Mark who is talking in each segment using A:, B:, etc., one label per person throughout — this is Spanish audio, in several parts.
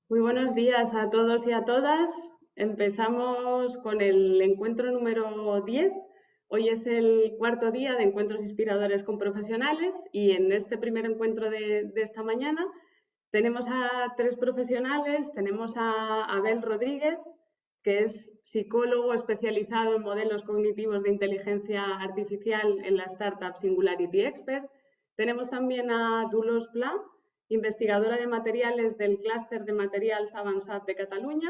A: Muy buenos días a todos y a todas. Empezamos con el encuentro número 10. Hoy es el cuarto día de encuentros inspiradores con profesionales y en este primer encuentro de esta mañana tenemos a tres profesionales. Tenemos a Abel Rodríguez, que es psicólogo especializado en modelos cognitivos de inteligencia artificial en la startup Singularity Expert. Tenemos también a Dolors Pla, investigadora de materiales del Clúster de Materials Avançats de Cataluña,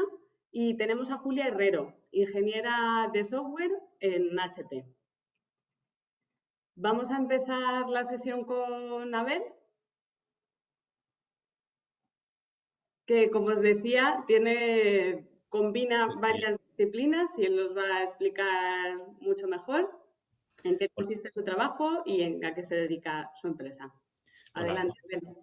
A: y tenemos a Julia Herrero, ingeniera de software en HP. Vamos a empezar la sesión con Abel, que, como os decía, combina varias disciplinas y él nos va a explicar mucho mejor en qué consiste su trabajo y en a qué se dedica su empresa.
B: Hola,
A: Adelante, Abel.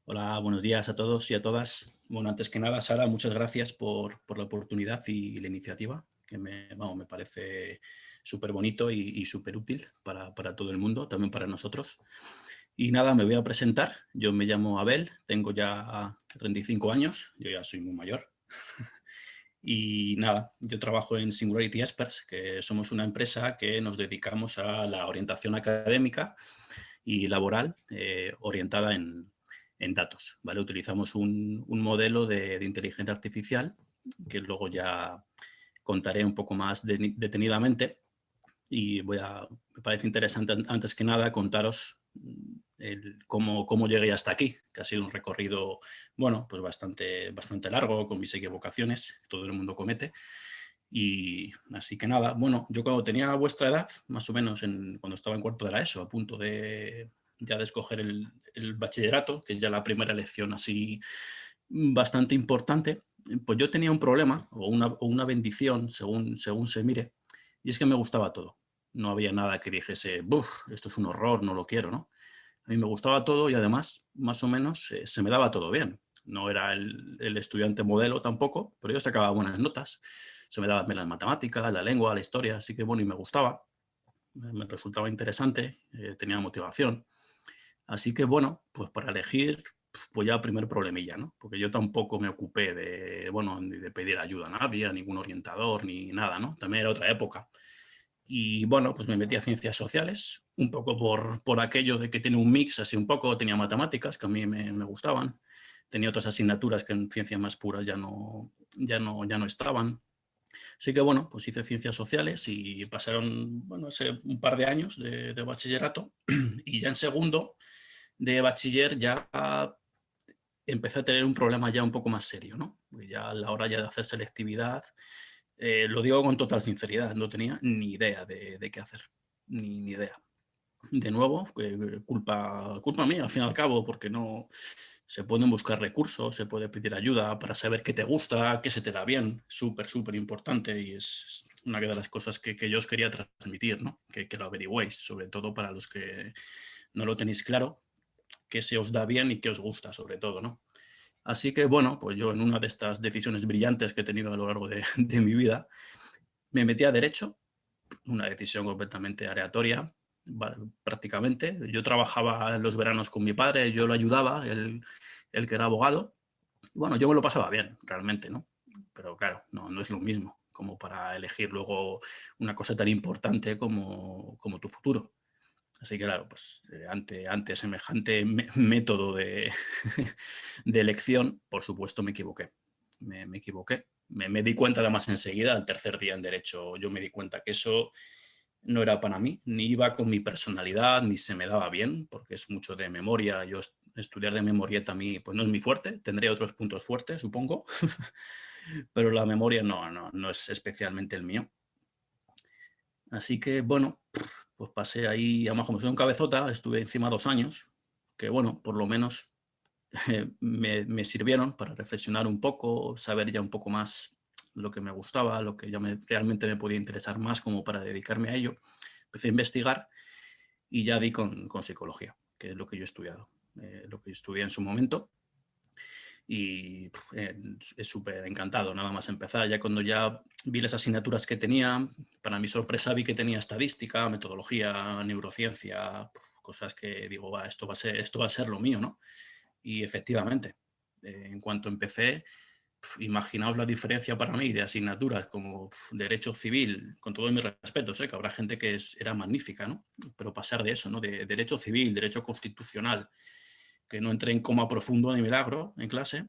B: hola, buenos días a todos y a todas. Bueno, antes que nada, Sara, muchas gracias por la oportunidad y la iniciativa, que me parece súper bonito y súper útil para todo el mundo, también para nosotros. Y nada, me voy a presentar. Yo me llamo Abel, tengo ya 35 años, yo ya soy muy mayor. Y nada, yo trabajo en Singularity Experts, que somos una empresa que nos dedicamos a la orientación académica y laboral orientada en datos, ¿vale? Utilizamos un modelo de inteligencia artificial que luego ya contaré un poco más detenidamente y me parece interesante antes que nada contaros cómo llegué hasta aquí, que ha sido un recorrido, bueno, pues bastante largo, con mis equivocaciones, que todo el mundo comete. Y así que nada, bueno, yo cuando tenía vuestra edad, más o menos cuando estaba en cuarto de la ESO, a punto de ya de escoger el bachillerato, que es ya la primera elección así bastante importante, pues yo tenía un problema o una bendición, según se mire, y es que me gustaba todo. No había nada que dijese, "Buf, esto es un horror, no lo quiero", ¿no? A mí me gustaba todo y además, más o menos, se me daba todo bien. No era el estudiante modelo tampoco, pero yo sacaba buenas notas. Se me daban bien las matemáticas, la lengua, la historia, así que bueno, y me gustaba. Me resultaba interesante, tenía motivación. Así que bueno, pues para elegir, pues ya primer problemilla, ¿no? Porque yo tampoco me ocupé bueno, ni de pedir ayuda a nadie, a ningún orientador, ni nada, ¿no? También era otra época. Y bueno, pues me metí a ciencias sociales, un poco por aquello de que tiene un mix, así un poco, tenía matemáticas que a mí me gustaban, tenía otras asignaturas que en ciencias más puras ya no estaban. Así que bueno, pues hice ciencias sociales y pasaron, bueno, un par de años de bachillerato y ya en segundo de bachiller ya empecé a tener un problema ya un poco más serio, ¿no? Porque ya a la hora ya de hacer selectividad, lo digo con total sinceridad, no tenía ni idea de qué hacer, ni idea. De nuevo, culpa mía, al fin y al cabo, porque no se pueden buscar recursos, se puede pedir ayuda para saber qué te gusta, qué se te da bien, súper importante y es una de las cosas que yo os quería transmitir, ¿no? Que lo averigüéis, sobre todo para los que no lo tenéis claro, qué se os da bien y qué os gusta, sobre todo, ¿no? Así que, bueno, pues yo en una de estas decisiones brillantes que he tenido a lo largo de mi vida, me metí a Derecho, una decisión completamente aleatoria, prácticamente. Yo trabajaba en los veranos con mi padre, yo lo ayudaba, él que era abogado. Bueno, yo me lo pasaba bien, realmente, ¿no? Pero claro, no es lo mismo como para elegir luego una cosa tan importante como tu futuro. Así que claro, pues ante semejante método de elección, por supuesto me equivoqué. Me equivoqué. Me di cuenta además enseguida, al tercer día en Derecho, yo me di cuenta que eso no era para mí, ni iba con mi personalidad, ni se me daba bien, porque es mucho de memoria. Yo estudiar de memorieta a mí pues no es mi fuerte, tendría otros puntos fuertes, supongo, pero la memoria no es especialmente el mío. Así que, bueno, pues pasé ahí, además como soy un cabezota, estuve encima 2 años, que bueno, por lo menos me sirvieron para reflexionar un poco, saber ya un poco más lo que me gustaba, lo que ya realmente me podía interesar más como para dedicarme a ello. Empecé a investigar y ya di con psicología, que es lo que yo he estudiado, lo que yo estudié en su momento. y es súper encantado nada más empezar. Ya cuando ya vi las asignaturas que tenía, para mi sorpresa vi que tenía estadística, metodología, neurociencia, cosas que digo, va, esto va a ser lo mío, ¿no? Y efectivamente, en cuanto empecé, imaginaos la diferencia para mí de asignaturas como derecho civil, con todos mis respetos, que habrá gente que era magnífica, ¿no? Pero pasar de eso, ¿no? De derecho civil, derecho constitucional, que no entré en coma profundo de milagro en clase,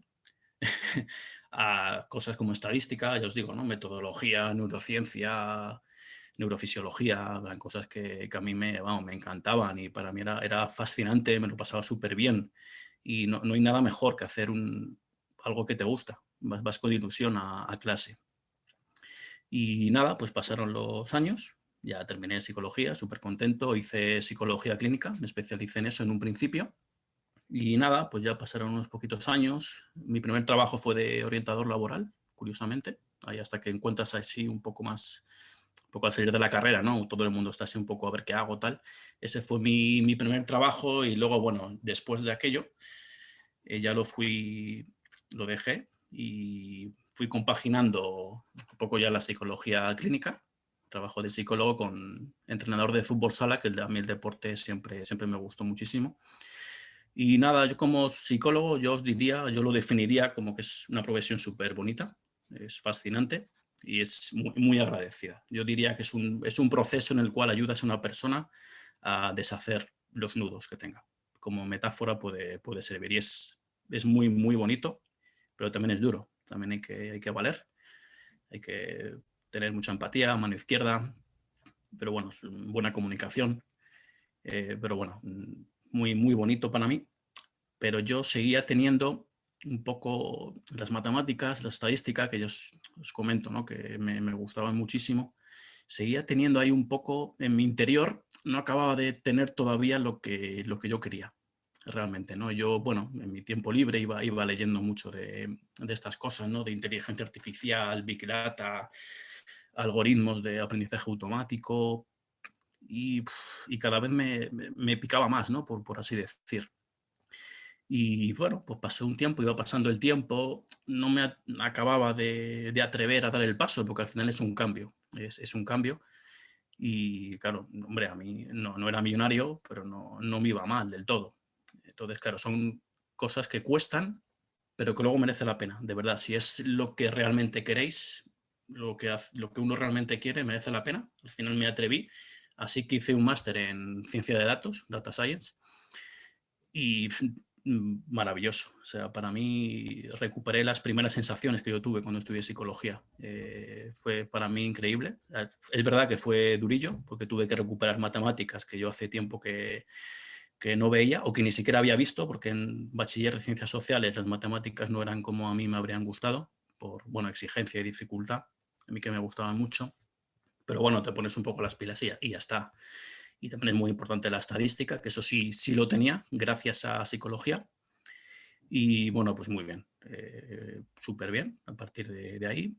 B: a cosas como estadística, ya os digo, ¿no? Metodología, neurociencia, neurofisiología, cosas que a mí me encantaban y para mí era fascinante, me lo pasaba súper bien y no hay nada mejor que hacer algo que te gusta, vas con ilusión a clase. Y nada, pues pasaron los años, ya terminé psicología, súper contento, hice psicología clínica, me especialicé en eso en un principio. Y nada, pues ya pasaron unos poquitos años. Mi primer trabajo fue de orientador laboral, curiosamente, ahí hasta que encuentras así un poco más, un poco al salir de la carrera, ¿no? Todo el mundo está así un poco a ver qué hago, tal. Ese fue mi primer trabajo y luego, bueno, después de aquello, ya lo dejé y fui compaginando un poco ya la psicología clínica, trabajo de psicólogo con entrenador de fútbol sala, que a mí el deporte siempre me gustó muchísimo. Y nada, yo como psicólogo, yo lo definiría como que es una profesión súper bonita, es fascinante y es muy agradecida. Yo diría que es un proceso en el cual ayudas a una persona a deshacer los nudos que tenga. Como metáfora puede servir y es muy bonito, pero también es duro. También hay que valer, hay que tener mucha empatía, mano izquierda, pero bueno, es buena comunicación, pero bueno, muy bonito para mí. Pero yo seguía teniendo un poco las matemáticas, la estadística, que yo os comento, ¿no? Que me gustaban muchísimo. Seguía teniendo ahí un poco en mi interior, no acababa de tener todavía lo que yo quería realmente, ¿no? Yo, bueno, en mi tiempo libre iba leyendo mucho de estas cosas, ¿no? De inteligencia artificial, big data, algoritmos de aprendizaje automático y cada vez me picaba más, ¿no? Por así decir. Y bueno, pues pasó un tiempo, iba pasando el tiempo, no me acababa de atrever a dar el paso, porque al final es un cambio, es un cambio. Y claro, hombre, a mí no era millonario, pero no me iba mal del todo. Entonces, claro, son cosas que cuestan, pero que luego merece la pena, de verdad. Si es lo que realmente queréis, lo que uno realmente quiere, merece la pena. Al final me atreví, así que hice un máster en ciencia de datos, Data Science, y maravilloso. O sea, para mí recuperé las primeras sensaciones que yo tuve cuando estudié psicología. Fue para mí increíble. Es verdad que fue durillo porque tuve que recuperar matemáticas que yo hace tiempo que no veía o que ni siquiera había visto, porque en bachiller de ciencias sociales las matemáticas no eran como a mí me habrían gustado, por bueno, exigencia y dificultad, a mí que me gustaban mucho. Pero bueno, te pones un poco las pilas y ya está. Y también es muy importante la estadística, que eso sí lo tenía gracias a psicología. Y bueno, pues muy bien, súper bien a partir de ahí.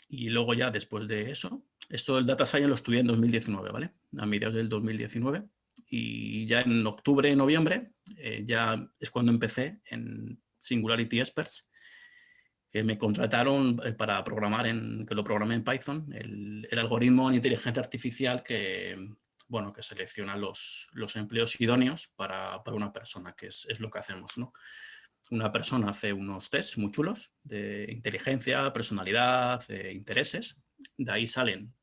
B: Y luego ya después de eso, esto del Data Science lo estudié en 2019, ¿vale? A mediados del 2019. Y ya en octubre, noviembre, ya es cuando empecé en Singularity Experts, que me contrataron para programar, que lo programé en Python, el algoritmo de inteligencia artificial bueno, que selecciona los empleos idóneos para una persona, que es lo que hacemos, ¿no? Una persona hace unos tests muy chulos de inteligencia, personalidad, intereses. De ahí salen,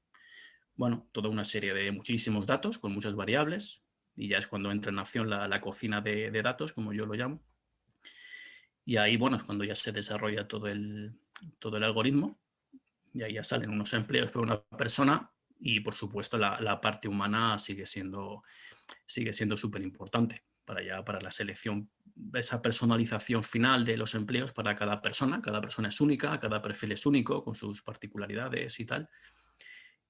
B: bueno, toda una serie de muchísimos datos con muchas variables y ya es cuando entra en acción la cocina de datos, como yo lo llamo. Y ahí, bueno, es cuando ya se desarrolla todo el algoritmo y ahí ya salen unos empleos para una persona y, por supuesto, la parte humana sigue siendo súper importante para la selección, esa personalización final de los empleos para cada persona. Cada persona es única, cada perfil es único, con sus particularidades y tal.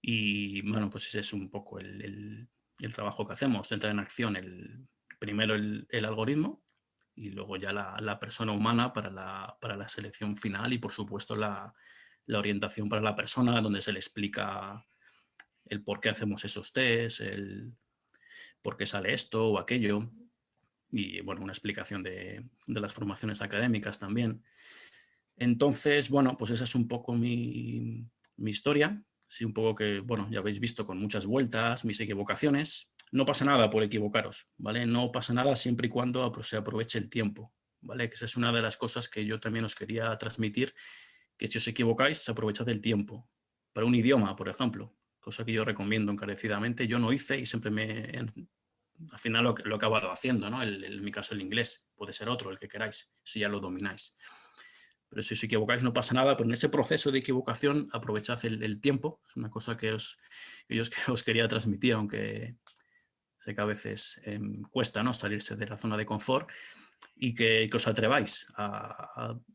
B: Y bueno, pues ese es un poco el trabajo que hacemos, entra en acción primero el algoritmo y luego ya la persona humana para la selección final y por supuesto la orientación para la persona, donde se le explica el por qué hacemos esos tests, el por qué sale esto o aquello y bueno, una explicación de las formaciones académicas también. Entonces, bueno, pues esa es un poco mi historia. Sí, un poco que, bueno, ya habéis visto con muchas vueltas, mis equivocaciones. No pasa nada por equivocaros, ¿vale? No pasa nada siempre y cuando se aproveche el tiempo, ¿vale? Que esa es una de las cosas que yo también os quería transmitir, que si os equivocáis, aprovechad el tiempo. Para un idioma, por ejemplo, cosa que yo recomiendo encarecidamente, yo no hice y siempre al final lo he acabado haciendo, ¿no? En mi caso el inglés, puede ser otro, el que queráis, si ya lo domináis. Pero si os equivocáis no pasa nada, pero en ese proceso de equivocación aprovechad el tiempo. Es una cosa que os quería transmitir, aunque sé que a veces cuesta, ¿no?, salirse de la zona de confort, y que os atreváis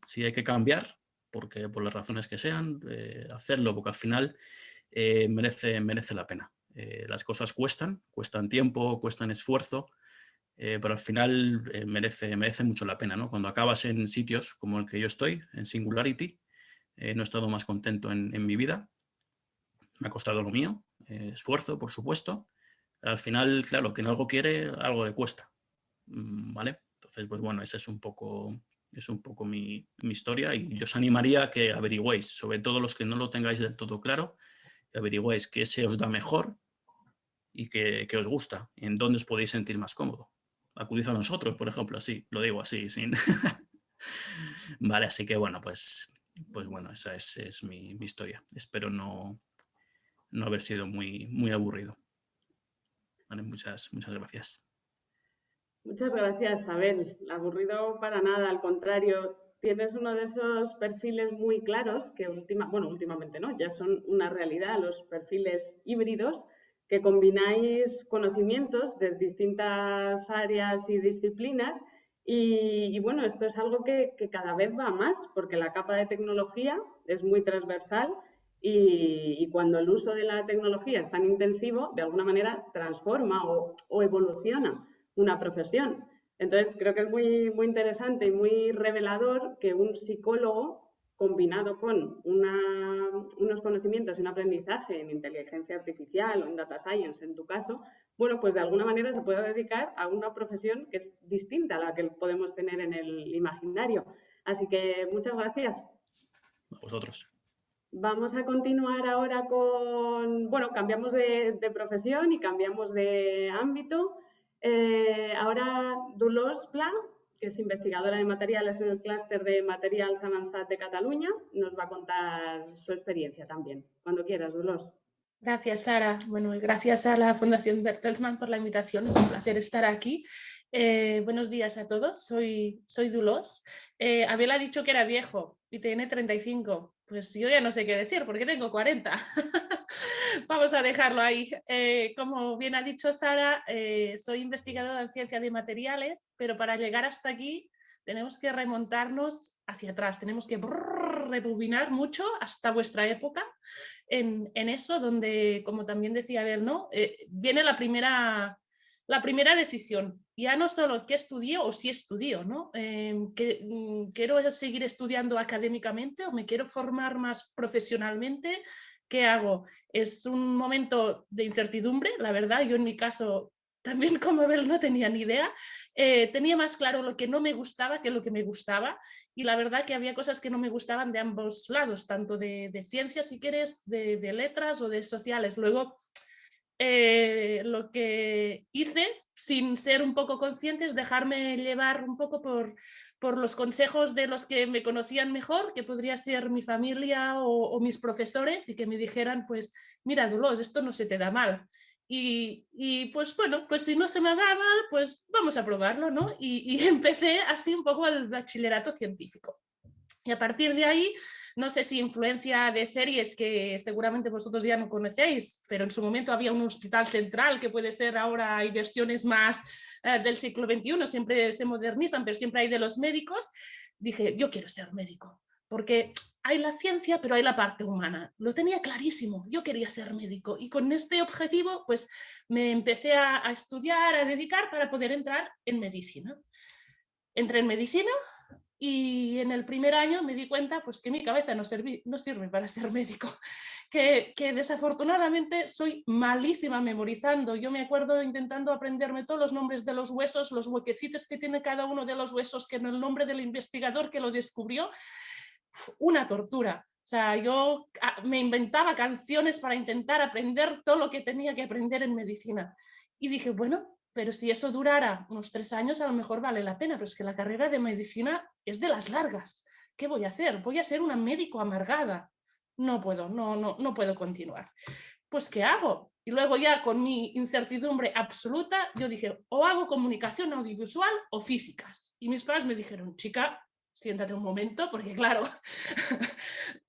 B: si hay que cambiar, porque por las razones que sean, hacerlo, porque al final merece la pena. Las cosas cuestan tiempo, cuestan esfuerzo, pero al final merece mucho la pena, ¿no? Cuando acabas en sitios como el que yo estoy, en Singularity, no he estado más contento en mi vida. Me ha costado lo mío, esfuerzo, por supuesto. Al final, claro, quien algo quiere, algo le cuesta, ¿vale? Entonces, pues bueno, esa es un poco mi historia, y yo os animaría a que averigüéis, sobre todo los que no lo tengáis del todo claro, que averigüéis qué se os da mejor y qué os gusta, en dónde os podéis sentir más cómodo. Acudid a nosotros, por ejemplo, así, lo digo así, sin... Vale, así que bueno, pues bueno, esa es mi historia. Espero no haber sido muy aburrido. Vale, muchas gracias.
A: Muchas gracias, Abel. Aburrido para nada, al contrario, tienes uno de esos perfiles muy claros que últimamente no, ya son una realidad, los perfiles híbridos, que combináis conocimientos de distintas áreas y disciplinas. Y bueno, esto es algo que cada vez va más, porque la capa de tecnología es muy transversal y cuando el uso de la tecnología es tan intensivo, de alguna manera transforma o evoluciona una profesión. Entonces, creo que es muy interesante y muy revelador que un psicólogo, combinado con unos conocimientos y un aprendizaje en inteligencia artificial o en data science, en tu caso, bueno, pues de alguna manera se pueda dedicar a una profesión que es distinta a la que podemos tener en el imaginario. Así que muchas gracias.
B: A vosotros.
A: Vamos a continuar ahora bueno, cambiamos de profesión y cambiamos de ámbito. Ahora Dolors Pla, que es investigadora de materiales en el clúster de Materials Avançats de Cataluña, nos va a contar su experiencia también. Cuando quieras, Dolors.
C: Gracias, Sara. Bueno, y gracias a la Fundación Bertelsmann por la invitación. Es un placer estar aquí. Buenos días a todos. Soy Dolors. Abel ha dicho que era viejo y tiene 35. Pues yo ya no sé qué decir porque tengo 40. Vamos a dejarlo ahí. Como bien ha dicho Sara, soy investigadora en ciencia de materiales, pero para llegar hasta aquí tenemos que remontarnos hacia atrás. Tenemos que rebobinar mucho hasta vuestra época. En eso, donde, como también decía Abel, ¿no? Viene la primera decisión. Ya no solo qué estudio o si estudio, ¿no? ¿Quiero seguir estudiando académicamente o me quiero formar más profesionalmente? ¿Qué hago? Es un momento de incertidumbre, la verdad. Yo en mi caso, también como Abel, no tenía ni idea. Tenía más claro lo que no me gustaba que lo que me gustaba. Y la verdad que había cosas que no me gustaban de ambos lados, tanto de ciencias, si quieres, de letras o de sociales. Luego, lo que hice, sin ser un poco consciente, es dejarme llevar un poco por los consejos de los que me conocían mejor, que podría ser mi familia o mis profesores, y que me dijeran, pues, mira, Dolors, esto no se te da mal. Y pues bueno, pues si no se me da mal, pues vamos a probarlo, ¿no? Y empecé así un poco el bachillerato científico. Y a partir de ahí, no sé si influencia de series que seguramente vosotros ya no conocéis, pero en su momento había un hospital central, que puede ser ahora, hay versiones más del siglo XXI, siempre se modernizan, pero siempre hay de los médicos. Dije, yo quiero ser médico, porque hay la ciencia, pero hay la parte humana. Lo tenía clarísimo, yo quería ser médico. Y con este objetivo, pues me empecé a estudiar, a dedicar para poder entrar en medicina. Entré en medicina y en el primer año me di cuenta, pues, que mi cabeza no sirve para ser médico, que desafortunadamente soy malísima memorizando. Yo me acuerdo intentando aprenderme todos los nombres de los huesos, los huequecitos que tiene cada uno de los huesos, que en el nombre del investigador que lo descubrió, una tortura. O sea, yo me inventaba canciones para intentar aprender todo lo que tenía que aprender en medicina. Y dije, bueno, pero si eso durara unos 3 años, a lo mejor vale la pena, pero es que la carrera de medicina es de las largas. ¿Qué voy a hacer? Voy a ser una médico amargada. No puedo, no puedo continuar. Pues, ¿qué hago? Y luego ya con mi incertidumbre absoluta, yo dije, o hago comunicación audiovisual o físicas. Y mis padres me dijeron, chica, siéntate un momento, porque claro,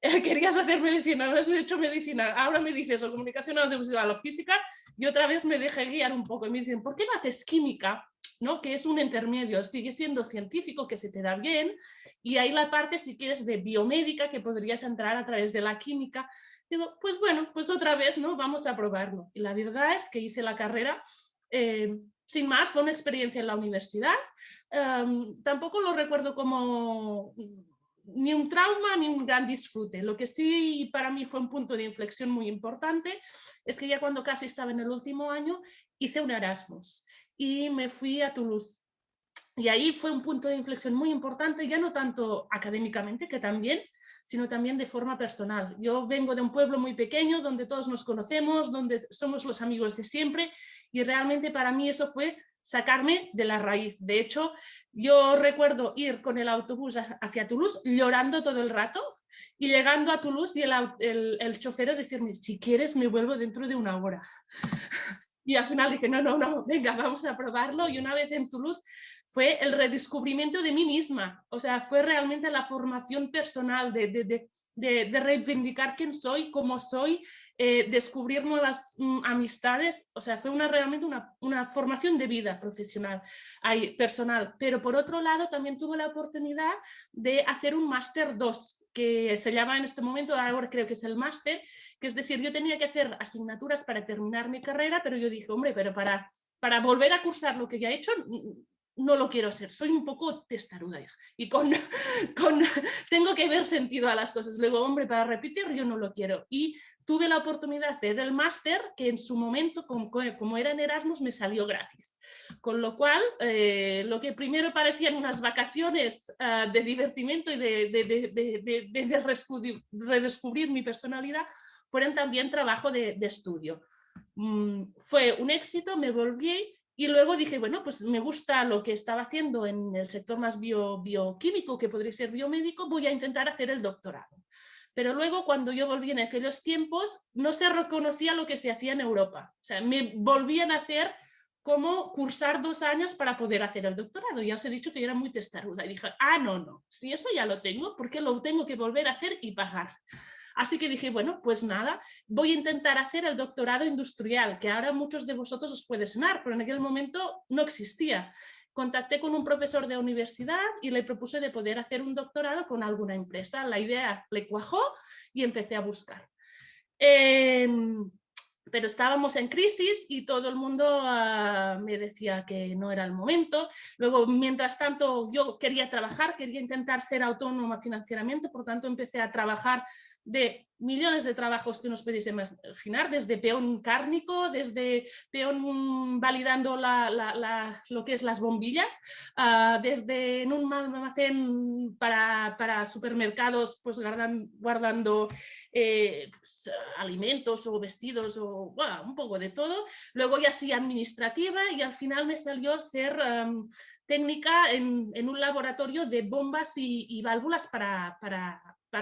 C: querías hacer medicina, no has hecho medicina, ahora me dices o comunicación audiovisual o física, y otra vez me dejé guiar un poco y me dicen, ¿por qué no haces química? ¿No? Que es un intermedio, sigue siendo científico, que se te da bien, y hay la parte, si quieres, de biomédica, que podrías entrar a través de la química. Digo, pues bueno, pues otra vez, ¿no? Vamos a probarlo. Y la verdad es que hice la carrera, sin más, fue una experiencia en la universidad. Tampoco lo recuerdo como ni un trauma ni un gran disfrute. Lo que sí para mí fue un punto de inflexión muy importante es que ya cuando casi estaba en el último año hice un Erasmus y me fui a Toulouse. Y ahí fue un punto de inflexión muy importante, ya no tanto académicamente, que también, sino también de forma personal. Yo vengo de un pueblo muy pequeño, donde todos nos conocemos, donde somos los amigos de siempre, y realmente para mí eso fue sacarme de la raíz. De hecho, yo recuerdo ir con el autobús hacia Toulouse llorando todo el rato, y llegando a Toulouse y el chofer decirme, si quieres me vuelvo dentro de 1 hora. Y al final dije, no, venga, vamos a probarlo. Y una vez en Toulouse fue el redescubrimiento de mí misma. O sea, fue realmente la formación personal de reivindicar quién soy, cómo soy, descubrir nuevas amistades. O sea, fue realmente una formación de vida profesional, personal. Pero por otro lado, también tuve la oportunidad de hacer un máster 2, que se llama en este momento, ahora creo que es el máster, que es decir, yo tenía que hacer asignaturas para terminar mi carrera, pero yo dije, hombre, pero para volver a cursar lo que ya he hecho, no lo quiero hacer, soy un poco testaruda y tengo que ver sentido a las cosas. Luego, hombre, para repetir yo no lo quiero. Y tuve la oportunidad de hacer el máster, que en su momento, como era en Erasmus, me salió gratis. Con lo cual, lo que primero parecían unas vacaciones de divertimento y de redescubrir mi personalidad, fueron también trabajo de estudio. Fue un éxito, me volví. Y luego dije, bueno, pues me gusta lo que estaba haciendo en el sector más bioquímico, que podría ser biomédico, voy a intentar hacer el doctorado. Pero luego, cuando yo volví en aquellos tiempos, no se reconocía lo que se hacía en Europa. O sea, me volvían a hacer como cursar 2 años para poder hacer el doctorado. Ya os he dicho que yo era muy testaruda. Y dije, no, si eso ya lo tengo, ¿por qué lo tengo que volver a hacer y pagar? Así que dije, bueno, pues nada, voy a intentar hacer el doctorado industrial, que ahora a muchos de vosotros os puede sonar, pero en aquel momento no existía. Contacté con un profesor de universidad y le propuse de poder hacer un doctorado con alguna empresa. La idea le cuajó y empecé a buscar. Pero estábamos en crisis y todo el mundo me decía que no era el momento. Luego, mientras tanto, yo quería trabajar, quería intentar ser autónoma financieramente, por tanto empecé a trabajar de millones de trabajos que nos podéis imaginar, desde peón cárnico, desde peón validando lo que es las bombillas, desde en un almacén para supermercados, pues guardando pues, alimentos o vestidos o bueno, un poco de todo. Luego ya sí administrativa y al final me salió ser técnica en un laboratorio de bombas y válvulas para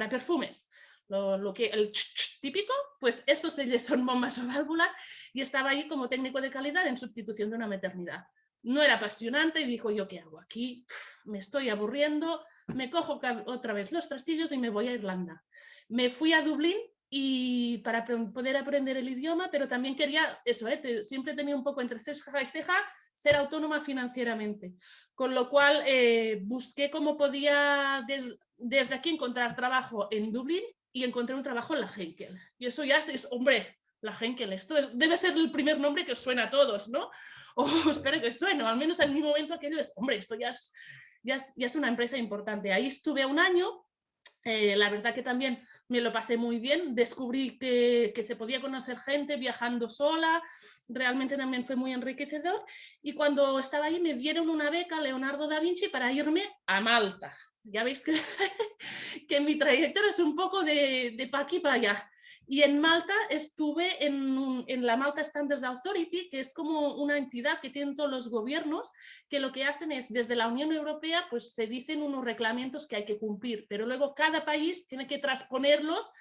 C: perfumes. Lo que el típico, pues esos son bombas o válvulas y estaba ahí como técnico de calidad en sustitución de una maternidad. No era apasionante y dijo, ¿yo qué hago aquí? Me estoy aburriendo, me cojo otra vez los trastillos y me voy a Irlanda. Me fui a Dublín y para poder aprender el idioma, pero también quería eso, siempre tenía un poco entre ceja y ceja ser autónoma financieramente. Con lo cual busqué cómo podía desde aquí encontrar trabajo en Dublín y encontré un trabajo en la Henkel. Y eso ya es, hombre, la Henkel, esto debe ser el primer nombre que os suena a todos, ¿no? O espero que suene, o al menos en mi momento aquello es, hombre, esto ya es una empresa importante. Ahí estuve 1 año, la verdad que también me lo pasé muy bien, descubrí que se podía conocer gente viajando sola, realmente también fue muy enriquecedor y cuando estaba ahí me dieron una beca Leonardo da Vinci para irme a Malta. Ya veis que, que mi trayectoria es un poco de pa' aquí para allá. Y en Malta estuve en la Malta Standards Authority, que es como una entidad que tienen todos los gobiernos, que lo que hacen es, desde la Unión Europea, pues se dicen unos reglamentos que hay que cumplir, pero luego cada país tiene que transponerlos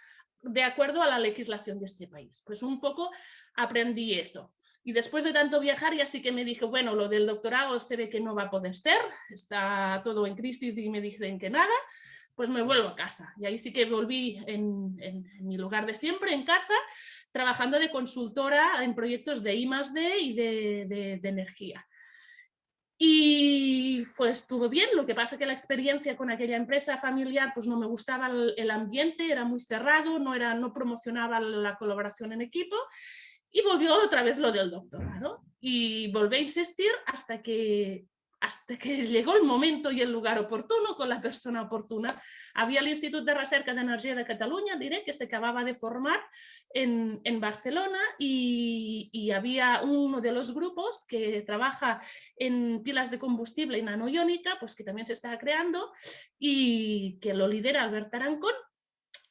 C: de acuerdo a la legislación de este país. Pues un poco aprendí eso. Y después de tanto viajar, ya sí que me dije, bueno, lo del doctorado se ve que no va a poder ser, está todo en crisis y me dicen que nada, pues me vuelvo a casa. Y ahí sí que volví en mi lugar de siempre, en casa, trabajando de consultora en proyectos de I+D y de energía. Y pues estuvo bien, lo que pasa es que la experiencia con aquella empresa familiar pues no me gustaba el ambiente, era muy cerrado, no promocionaba la colaboración en equipo, y volvió otra vez lo del doctorado. Y volví a insistir hasta que llegó el momento y el lugar oportuno, con la persona oportuna. Había el Institut de Recerca d'Energia de Catalunya, diré, que se acababa de formar en Barcelona, y había uno de los grupos que trabaja en pilas de combustible y nanoiónica, pues que también se está creando, y que lo lidera Albert Tarancón.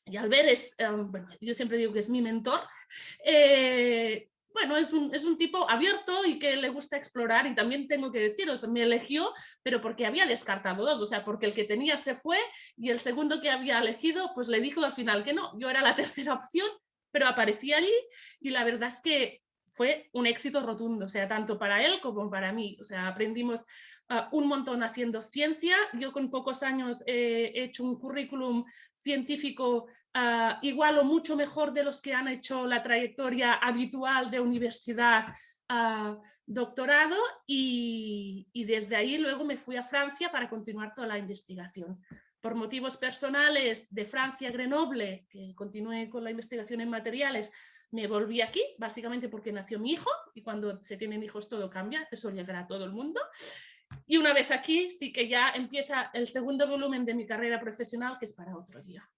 C: Y Albert es, bueno, yo siempre digo que es mi mentor. Bueno, es un tipo abierto y que le gusta explorar, y también tengo que deciros, me eligió, pero porque había descartado dos, o sea, porque el que tenía se fue y el segundo que había elegido, pues le dijo al final que no, yo era la tercera opción, pero aparecí allí, y la verdad es que fue un éxito rotundo, o sea, tanto para él como para mí, o sea, aprendimos un montón haciendo ciencia. Yo con pocos años he hecho un currículum científico igual o mucho mejor de los que han hecho la trayectoria habitual de universidad, doctorado, y desde ahí luego me fui a Francia para continuar toda la investigación. Por motivos personales, de Francia, Grenoble, que continué con la investigación en materiales, me volví aquí, básicamente porque nació mi hijo, y cuando se tienen hijos todo cambia, eso llegará a todo el mundo. Y una vez aquí sí que ya empieza el segundo volumen de mi carrera profesional, que es para otro día.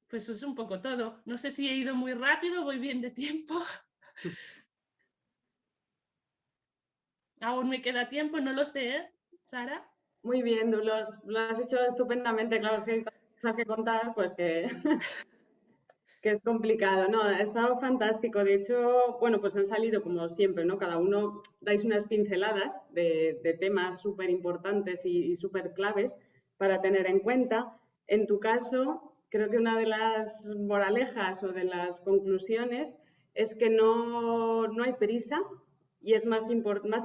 C: Pues eso es un poco todo. No sé si he ido muy rápido, voy bien de tiempo. Aún me queda tiempo, no lo sé, ¿eh, Sara?
A: Muy bien, tú lo has hecho estupendamente. Claro, es que hay tantas cosas que contar, pues que, que es complicado. No, ha estado fantástico. De hecho, bueno, pues han salido como siempre, ¿no? Cada uno dais unas pinceladas de temas súper importantes y súper claves para tener en cuenta. En tu caso, creo que una de las moralejas o de las conclusiones es que no hay prisa, y es más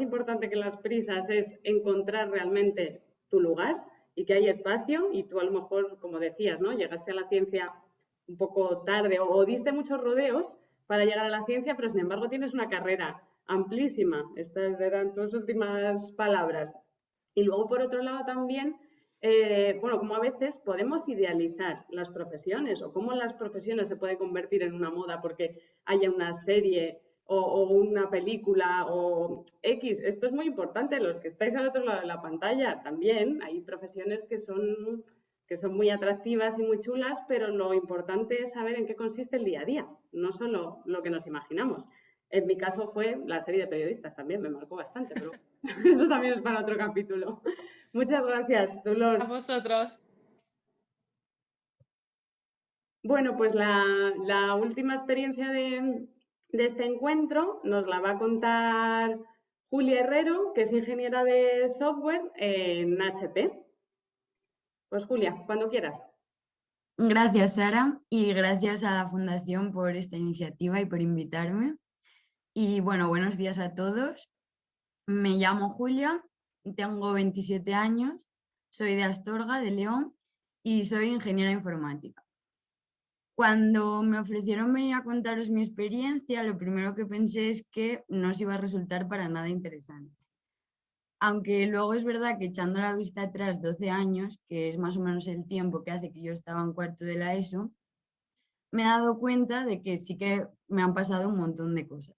A: importante que las prisas es encontrar realmente tu lugar y que hay espacio, y tú a lo mejor, como decías, ¿no? Llegaste a la ciencia un poco tarde o diste muchos rodeos para llegar a la ciencia, pero sin embargo tienes una carrera amplísima. Estas eran tus últimas palabras. Y luego, por otro lado, también, bueno, como a veces podemos idealizar las profesiones, o cómo las profesiones se pueden convertir en una moda porque haya una serie o una película o X. Esto es muy importante. Los que estáis al otro lado de la pantalla también, hay profesiones que son muy atractivas y muy chulas, pero lo importante es saber en qué consiste el día a día, no solo lo que nos imaginamos. En mi caso fue la serie de periodistas, también me marcó bastante, pero eso también es para otro capítulo. Muchas gracias, Dolores.
C: A vosotros.
A: Bueno, pues la última experiencia de este encuentro nos la va a contar Julia Herrero, que es ingeniera de software en HP. Pues Julia, cuando quieras.
D: Gracias, Sara, y gracias a la Fundación por esta iniciativa y por invitarme. Y bueno, buenos días a todos. Me llamo Julia, tengo 27 años, soy de Astorga, de León, y soy ingeniera informática. Cuando me ofrecieron venir a contaros mi experiencia, lo primero que pensé es que no os iba a resultar para nada interesante. Aunque luego es verdad que, echando la vista atrás 12 años, que es más o menos el tiempo que hace que yo estaba en cuarto de la ESO, me he dado cuenta de que sí que me han pasado un montón de cosas.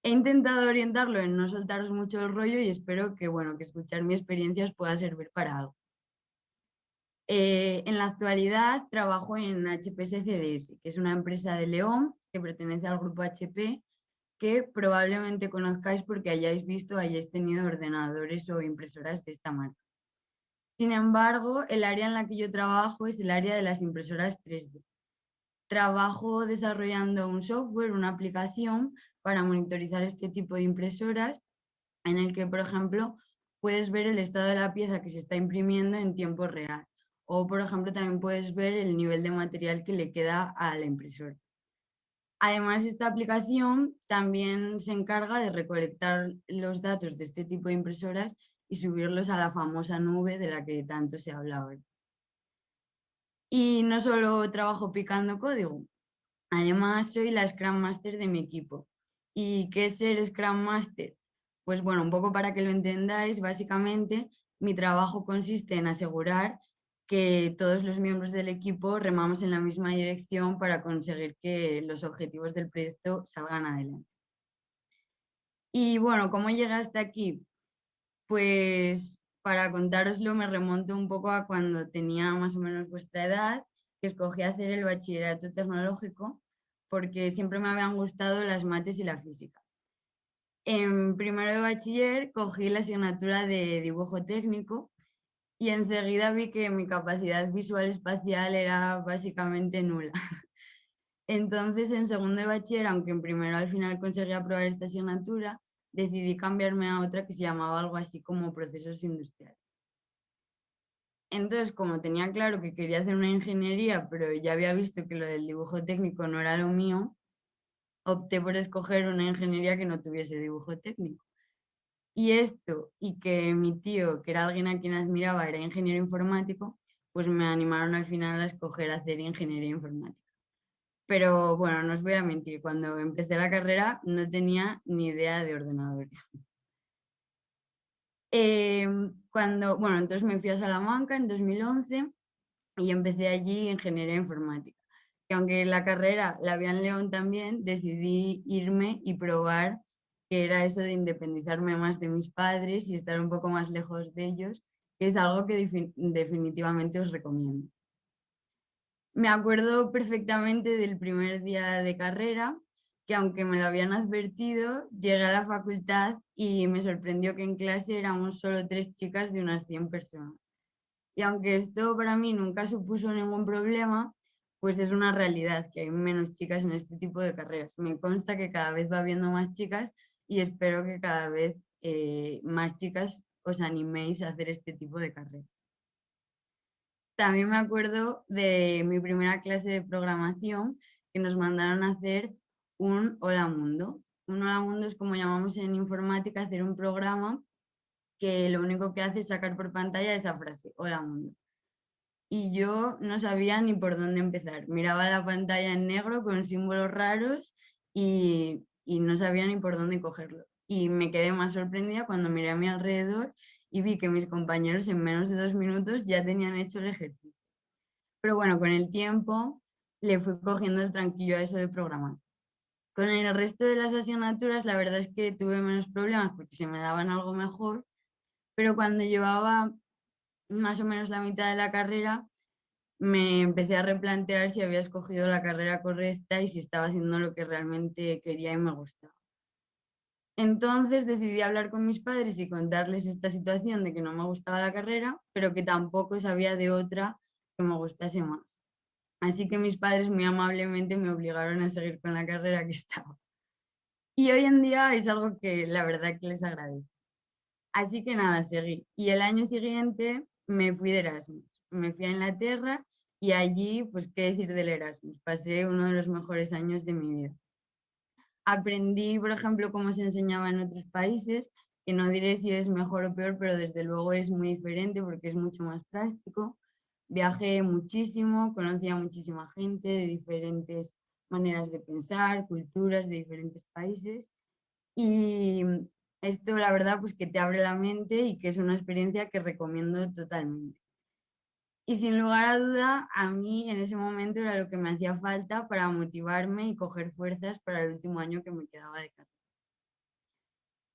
D: He intentado orientarlo en no soltaros mucho el rollo, y espero que, bueno, que escuchar mi experiencia os pueda servir para algo. En la actualidad trabajo en HPS CDS, que es una empresa de León que pertenece al grupo HP que probablemente conozcáis porque hayáis visto o hayáis tenido ordenadores o impresoras de esta marca. Sin embargo, el área en la que yo trabajo es el área de las impresoras 3D. Trabajo desarrollando un software, una aplicación para monitorizar este tipo de impresoras en el que, por ejemplo, puedes ver el estado de la pieza que se está imprimiendo en tiempo real. O, por ejemplo, también puedes ver el nivel de material que le queda a la impresora. Además, esta aplicación también se encarga de recolectar los datos de este tipo de impresoras y subirlos a la famosa nube de la que tanto se habla ahora. Y no solo trabajo picando código, además soy la Scrum Master de mi equipo. ¿Y qué es ser Scrum Master? Pues bueno, un poco para que lo entendáis, básicamente mi trabajo consiste en asegurar que todos los miembros del equipo remamos en la misma dirección para conseguir que los objetivos del proyecto salgan adelante. Y bueno, ¿cómo llegué hasta aquí? Pues para contároslo me remonto un poco a cuando tenía más o menos vuestra edad, que escogí hacer el bachillerato tecnológico porque siempre me habían gustado las mates y la física. En primero de bachiller cogí la asignatura de dibujo técnico y enseguida vi que mi capacidad visual espacial era básicamente nula. Entonces, en segundo de bachiller, aunque en primero al final conseguí aprobar esta asignatura, decidí cambiarme a otra que se llamaba algo así como procesos industriales. Entonces, como tenía claro que quería hacer una ingeniería, pero ya había visto que lo del dibujo técnico no era lo mío, opté por escoger una ingeniería que no tuviese dibujo técnico. Y esto, y que mi tío, que era alguien a quien admiraba, era ingeniero informático, pues me animaron al final a escoger hacer ingeniería informática. Pero bueno, no os voy a mentir, cuando empecé la carrera no tenía ni idea de ordenadores. Entonces me fui a Salamanca en 2011 y empecé allí ingeniería informática. Que aunque la carrera la había en León también, decidí irme y probar qué era eso de independizarme más de mis padres y estar un poco más lejos de ellos, que es algo que definitivamente os recomiendo. Me acuerdo perfectamente del primer día de carrera, que aunque me lo habían advertido, llegué a la facultad y me sorprendió que en clase éramos solo 3 chicas de unas 100 personas. Y aunque esto para mí nunca supuso ningún problema, pues es una realidad que hay menos chicas en este tipo de carreras. Me consta que cada vez va habiendo más chicas y espero que cada vez más chicas os animéis a hacer este tipo de carreras. También me acuerdo de mi primera clase de programación que nos mandaron a hacer un Hola Mundo. Un Hola Mundo es como llamamos en informática, hacer un programa que lo único que hace es sacar por pantalla esa frase, Hola Mundo. Y yo no sabía ni por dónde empezar. Miraba la pantalla en negro con símbolos raros y no sabía ni por dónde cogerlo. Y me quedé más sorprendida cuando miré a mi alrededor y vi que mis compañeros en menos de 2 minutos ya tenían hecho el ejercicio. Pero bueno, con el tiempo le fui cogiendo el tranquillo a eso de programar. Con el resto de las asignaturas la verdad es que tuve menos problemas porque se me daban algo mejor, pero cuando llevaba más o menos la mitad de la carrera me empecé a replantear si había escogido la carrera correcta y si estaba haciendo lo que realmente quería y me gustaba. Entonces decidí hablar con mis padres y contarles esta situación de que no me gustaba la carrera, pero que tampoco sabía de otra que me gustase más. Así que mis padres muy amablemente me obligaron a seguir con la carrera que estaba. Y hoy en día es algo que la verdad que les agradezco. Así que nada, seguí. Y el año siguiente me fui de Erasmus. Me fui a Inglaterra y allí, pues, ¿qué decir del Erasmus? Pasé uno de los mejores años de mi vida. Aprendí, por ejemplo, cómo se enseñaba en otros países, que no diré si es mejor o peor, pero desde luego es muy diferente porque es mucho más práctico. Viajé muchísimo, conocí a muchísima gente de diferentes maneras de pensar, culturas de diferentes países y esto la verdad pues que te abre la mente y que es una experiencia que recomiendo totalmente. Y sin lugar a duda, a mí en ese momento era lo que me hacía falta para motivarme y coger fuerzas para el último año que me quedaba de carrera.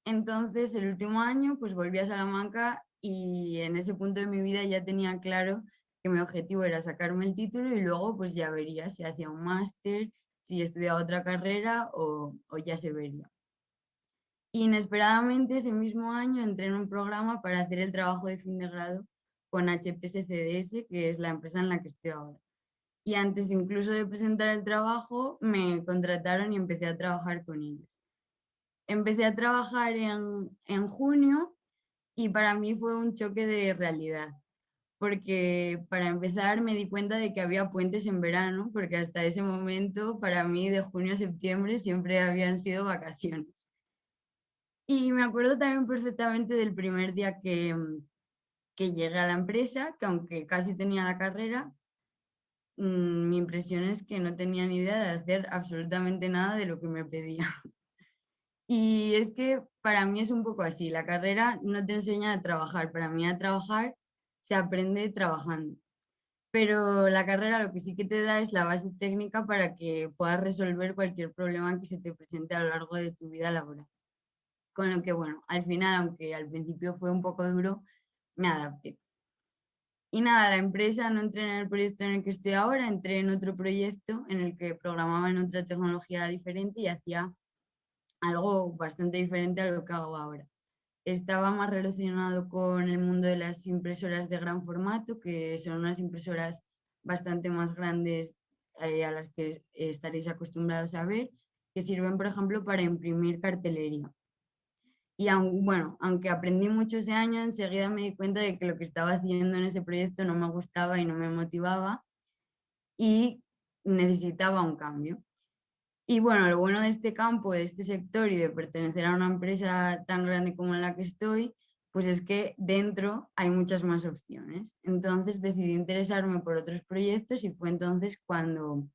D: Entonces, el último año, pues volví a Salamanca y en ese punto de mi vida ya tenía claro que mi objetivo era sacarme el título y luego pues ya vería si hacía un máster, si estudiaba otra carrera o ya se vería. Inesperadamente, ese mismo año entré en un programa para hacer el trabajo de fin de grado con HPS-CDS, que es la empresa en la que estoy ahora. Y antes incluso de presentar el trabajo, me contrataron y empecé a trabajar con ellos. Empecé a trabajar en junio y para mí fue un choque de realidad, porque para empezar me di cuenta de que había puentes en verano, porque hasta ese momento para mí de junio a septiembre siempre habían sido vacaciones. Y me acuerdo también perfectamente del primer día que llegué a la empresa, que aunque casi tenía la carrera, mi impresión es que no tenía ni idea de hacer absolutamente nada de lo que me pedía. Y es que para mí es un poco así, la carrera no te enseña a trabajar, para mí a trabajar se aprende trabajando. Pero la carrera lo que sí que te da es la base técnica para que puedas resolver cualquier problema que se te presente a lo largo de tu vida laboral. Con lo que, bueno, al final, aunque al principio fue un poco duro, me adapté. Y nada, la empresa, no entré en el proyecto en el que estoy ahora, entré en otro proyecto en el que programaba en otra tecnología diferente y hacía algo bastante diferente a lo que hago ahora. Estaba más relacionado con el mundo de las impresoras de gran formato, que son unas impresoras bastante más grandes a las que estaréis acostumbrados a ver, que sirven, por ejemplo, para imprimir cartelería. Y bueno, aunque aprendí mucho ese año, enseguida me di cuenta de que lo que estaba haciendo en ese proyecto no me gustaba y no me motivaba y necesitaba un cambio. Y bueno, lo bueno de este campo, de este sector y de pertenecer a una empresa tan grande como en la que estoy, pues es que dentro hay muchas más opciones. Entonces decidí interesarme por otros proyectos y fue entonces cuando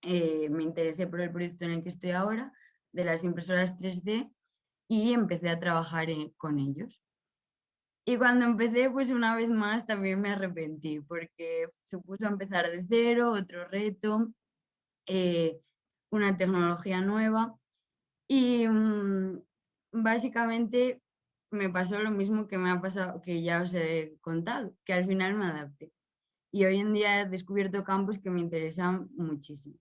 D: me interesé por el proyecto en el que estoy ahora, de las impresoras 3D, y empecé a trabajar con ellos. Y cuando empecé, pues una vez más también me arrepentí porque supuso empezar de cero, otro reto, una tecnología nueva y básicamente me pasó lo mismo que me ha pasado, que ya os he contado, que al final me adapté. Y hoy en día he descubierto campos que me interesan muchísimo.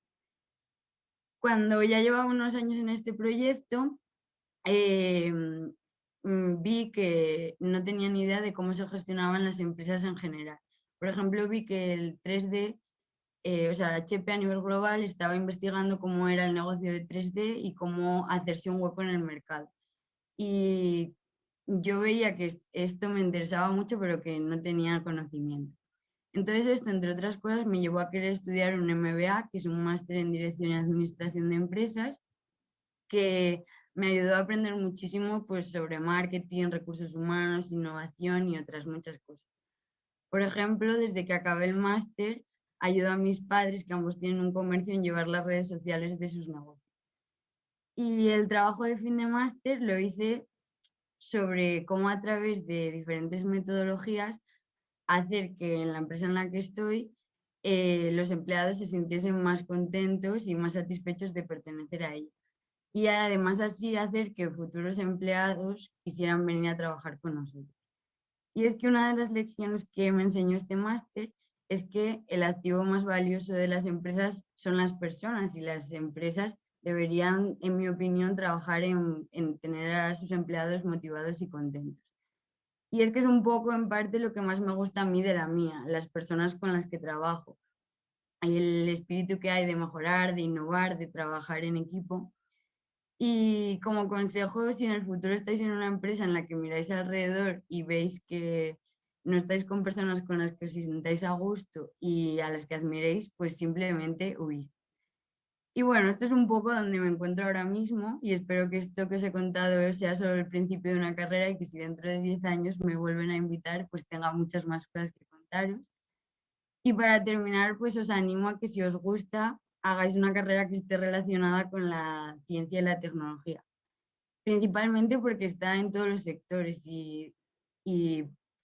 D: Cuando ya llevaba unos años en este proyecto, vi que no tenía ni idea de cómo se gestionaban las empresas en general. Por ejemplo, vi que el 3D, o sea, HP a nivel global estaba investigando cómo era el negocio de 3D y cómo hacerse un hueco en el mercado. Y yo veía que esto me interesaba mucho, pero que no tenía conocimiento. Entonces esto, entre otras cosas, me llevó a querer estudiar un MBA, que es un máster en Dirección y Administración de Empresas, que me ayudó a aprender muchísimo pues, sobre marketing, recursos humanos, innovación y otras muchas cosas. Por ejemplo, desde que acabé el máster, ayudo a mis padres, que ambos tienen un comercio, en llevar las redes sociales de sus negocios. Y el trabajo de fin de máster lo hice sobre cómo a través de diferentes metodologías hacer que en la empresa en la que estoy los empleados se sintiesen más contentos y más satisfechos de pertenecer a ella. Y además así hacer que futuros empleados quisieran venir a trabajar con nosotros. Y es que una de las lecciones que me enseñó este máster es que el activo más valioso de las empresas son las personas y las empresas deberían, en mi opinión, trabajar en tener a sus empleados motivados y contentos. Y es que es un poco en parte lo que más me gusta a mí de la mía, las personas con las que trabajo, el espíritu que hay de mejorar, de innovar, de trabajar en equipo. Y como consejo, si en el futuro estáis en una empresa en la que miráis alrededor y veis que no estáis con personas con las que os sintáis a gusto y a las que admiréis, pues simplemente huid. Y bueno, esto es un poco donde me encuentro ahora mismo y espero que esto que os he contado sea solo el principio de una carrera y que si dentro de 10 años me vuelven a invitar, pues tenga muchas más cosas que contaros. Y para terminar, pues os animo a que si os gusta, hagáis una carrera que esté relacionada con la ciencia y la tecnología. Principalmente porque está en todos los sectores y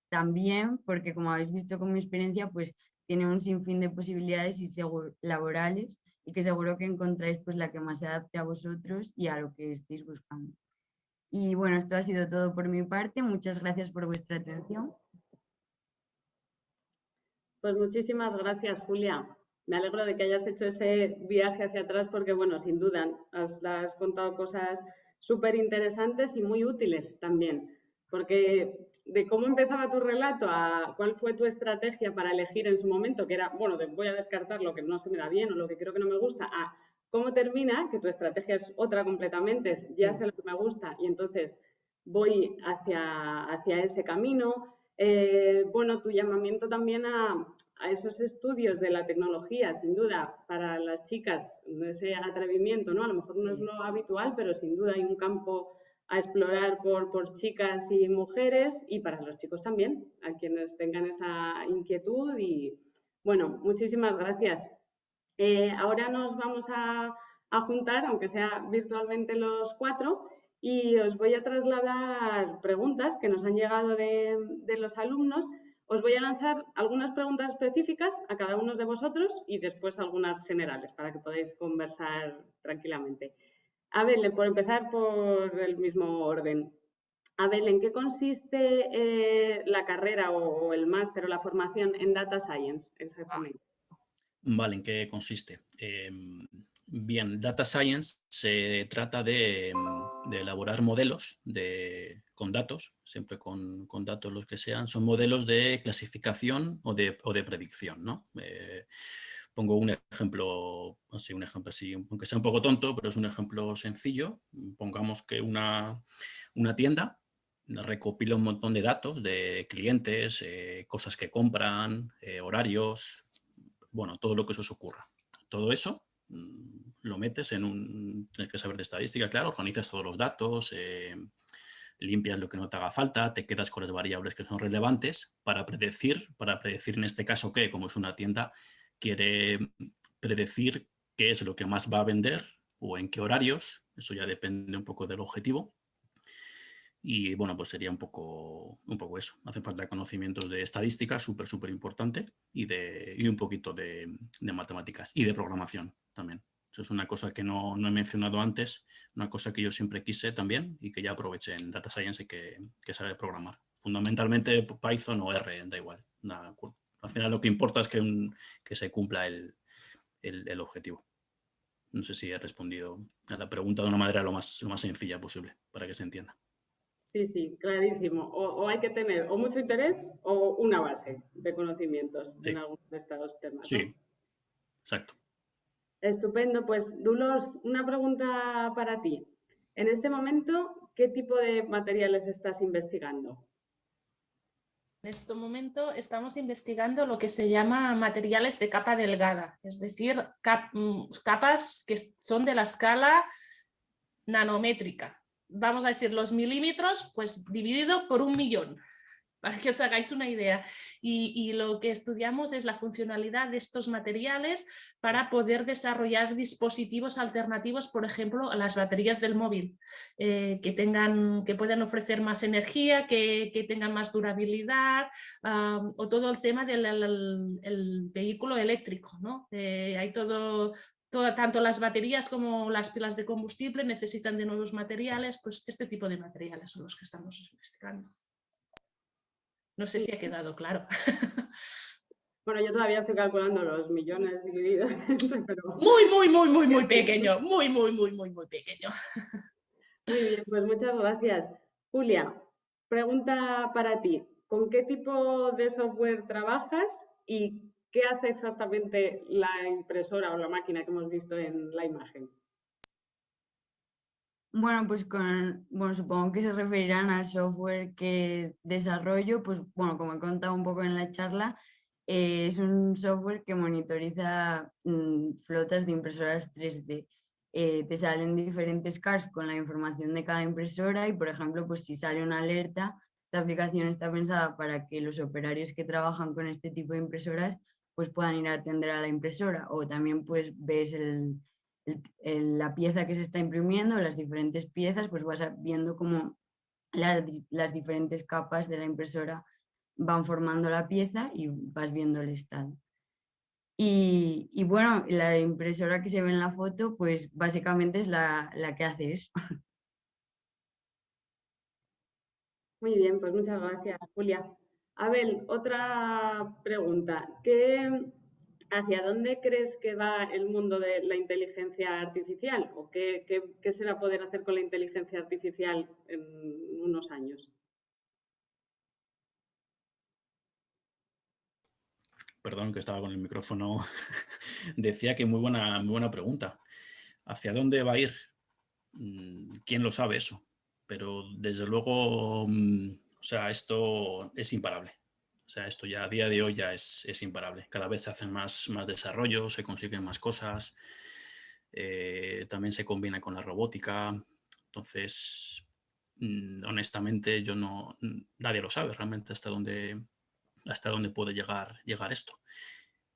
D: también porque, como habéis visto con mi experiencia, pues tiene un sinfín de posibilidades y laborales y que seguro que encontráis pues la que más se adapte a vosotros y a lo que estéis buscando. Y bueno, esto ha sido todo por mi parte. Muchas gracias por vuestra atención.
A: Pues muchísimas gracias, Julia. me alegro de que hayas hecho ese viaje hacia atrás porque, bueno, sin duda, has contado cosas súper interesantes y muy útiles también. Porque de cómo empezaba tu relato a cuál fue tu estrategia para elegir en su momento, que era, bueno, voy a descartar lo que no se me da bien o lo que creo que no me gusta, a cómo termina, que tu estrategia es otra completamente, es ya sé lo que me gusta y entonces voy hacia ese camino. Bueno, tu llamamiento también a esos estudios de la tecnología, sin duda, para las chicas, ese atrevimiento, ¿no? A lo mejor no es lo habitual, pero sin duda hay un campo a explorar por chicas y mujeres y para los chicos también, a quienes tengan esa inquietud y, bueno, muchísimas gracias. Ahora nos vamos a juntar, aunque sea virtualmente los cuatro, y os voy a trasladar preguntas que nos han llegado de los alumnos. Os voy a lanzar algunas preguntas específicas a cada uno de vosotros y después algunas generales para que podáis conversar tranquilamente. Abel, por empezar por el mismo orden. Abel, ¿en qué consiste la carrera o el máster o la formación en Data Science exactamente?
B: Vale, ¿en qué consiste? Bien, Data Science se trata de elaborar modelos con datos, siempre con datos los que sean, son modelos de clasificación o de predicción, ¿no? Pongo un ejemplo así, aunque sea un poco tonto, pero es un ejemplo sencillo. Pongamos que una tienda recopila un montón de datos de clientes, cosas que compran, horarios, bueno, todo lo que se os ocurra. Todo eso lo metes tienes que saber de estadística, claro, organizas todos los datos, limpias lo que no te haga falta, te quedas con las variables que son relevantes para predecir en este caso que, como es una tienda, quiere predecir qué es lo que más va a vender o en qué horarios, eso ya depende un poco del objetivo. Y bueno, pues sería un poco eso. Hace falta conocimientos de estadística, súper importante, y un poquito de matemáticas y de programación también. Eso es una cosa que no he mencionado antes, una cosa que yo siempre quise también y que ya aproveché en Data Science, que saber programar. Fundamentalmente Python o R, da igual. Al final lo que importa es que se cumpla el objetivo. No sé si he respondido a la pregunta de una manera lo más sencilla posible para que se entienda.
A: Sí, sí, clarísimo. O hay que tener o mucho interés o una base de conocimientos en algunos de estos temas, ¿no?
B: Sí, exacto.
A: Estupendo. Pues, Dulos, una pregunta para ti. En este momento, ¿qué tipo de materiales estás investigando?
C: En este momento estamos investigando lo que se llama materiales de capa delgada, es decir, capas que son de la escala nanométrica. Vamos a decir los milímetros, pues dividido por 1.000.000, para que os hagáis una idea. Y lo que estudiamos es la funcionalidad de estos materiales para poder desarrollar dispositivos alternativos, por ejemplo, a las baterías del móvil, que puedan ofrecer más energía, que tengan más durabilidad, o todo el tema del vehículo eléctrico, ¿no? Hay tanto las baterías como las pilas de combustible necesitan de nuevos materiales, pues este tipo de materiales son los que estamos investigando. No sé si ha quedado claro.
A: Bueno, yo todavía estoy calculando los millones divididos, pero...
C: Muy pequeño, muy pequeño.
A: Muy bien, pues muchas gracias. Julia, pregunta para ti. ¿Con qué tipo de software trabajas y qué hace exactamente la impresora o la máquina que hemos visto en la imagen?
D: Bueno, pues supongo que se referirán al software que desarrollo, pues bueno, como he contado un poco en la charla, es un software que monitoriza flotas de impresoras 3D. Te salen diferentes cards con la información de cada impresora y, por ejemplo, pues si sale una alerta, esta aplicación está pensada para que los operarios que trabajan con este tipo de impresoras pues puedan ir a atender a la impresora, o también pues ves la pieza que se está imprimiendo, las diferentes piezas, pues vas viendo cómo las diferentes capas de la impresora van formando la pieza y vas viendo el estado. Y bueno, la impresora que se ve en la foto, pues básicamente es la que hace eso.
A: Muy bien, pues muchas gracias, Julia. Abel, otra pregunta. ¿Qué ¿hacia dónde crees que va el mundo de la inteligencia artificial? ¿O qué se va a poder hacer con la inteligencia artificial en unos años?
B: Perdón, que estaba con el micrófono. Decía que muy buena pregunta. ¿Hacia dónde va a ir? ¿Quién lo sabe eso? Pero desde luego, o sea, esto es imparable. O sea, esto ya a día de hoy ya es imparable. Cada vez se hacen más desarrollos, se consiguen más cosas. También se combina con la robótica. Entonces, honestamente, nadie lo sabe realmente hasta dónde puede llegar esto.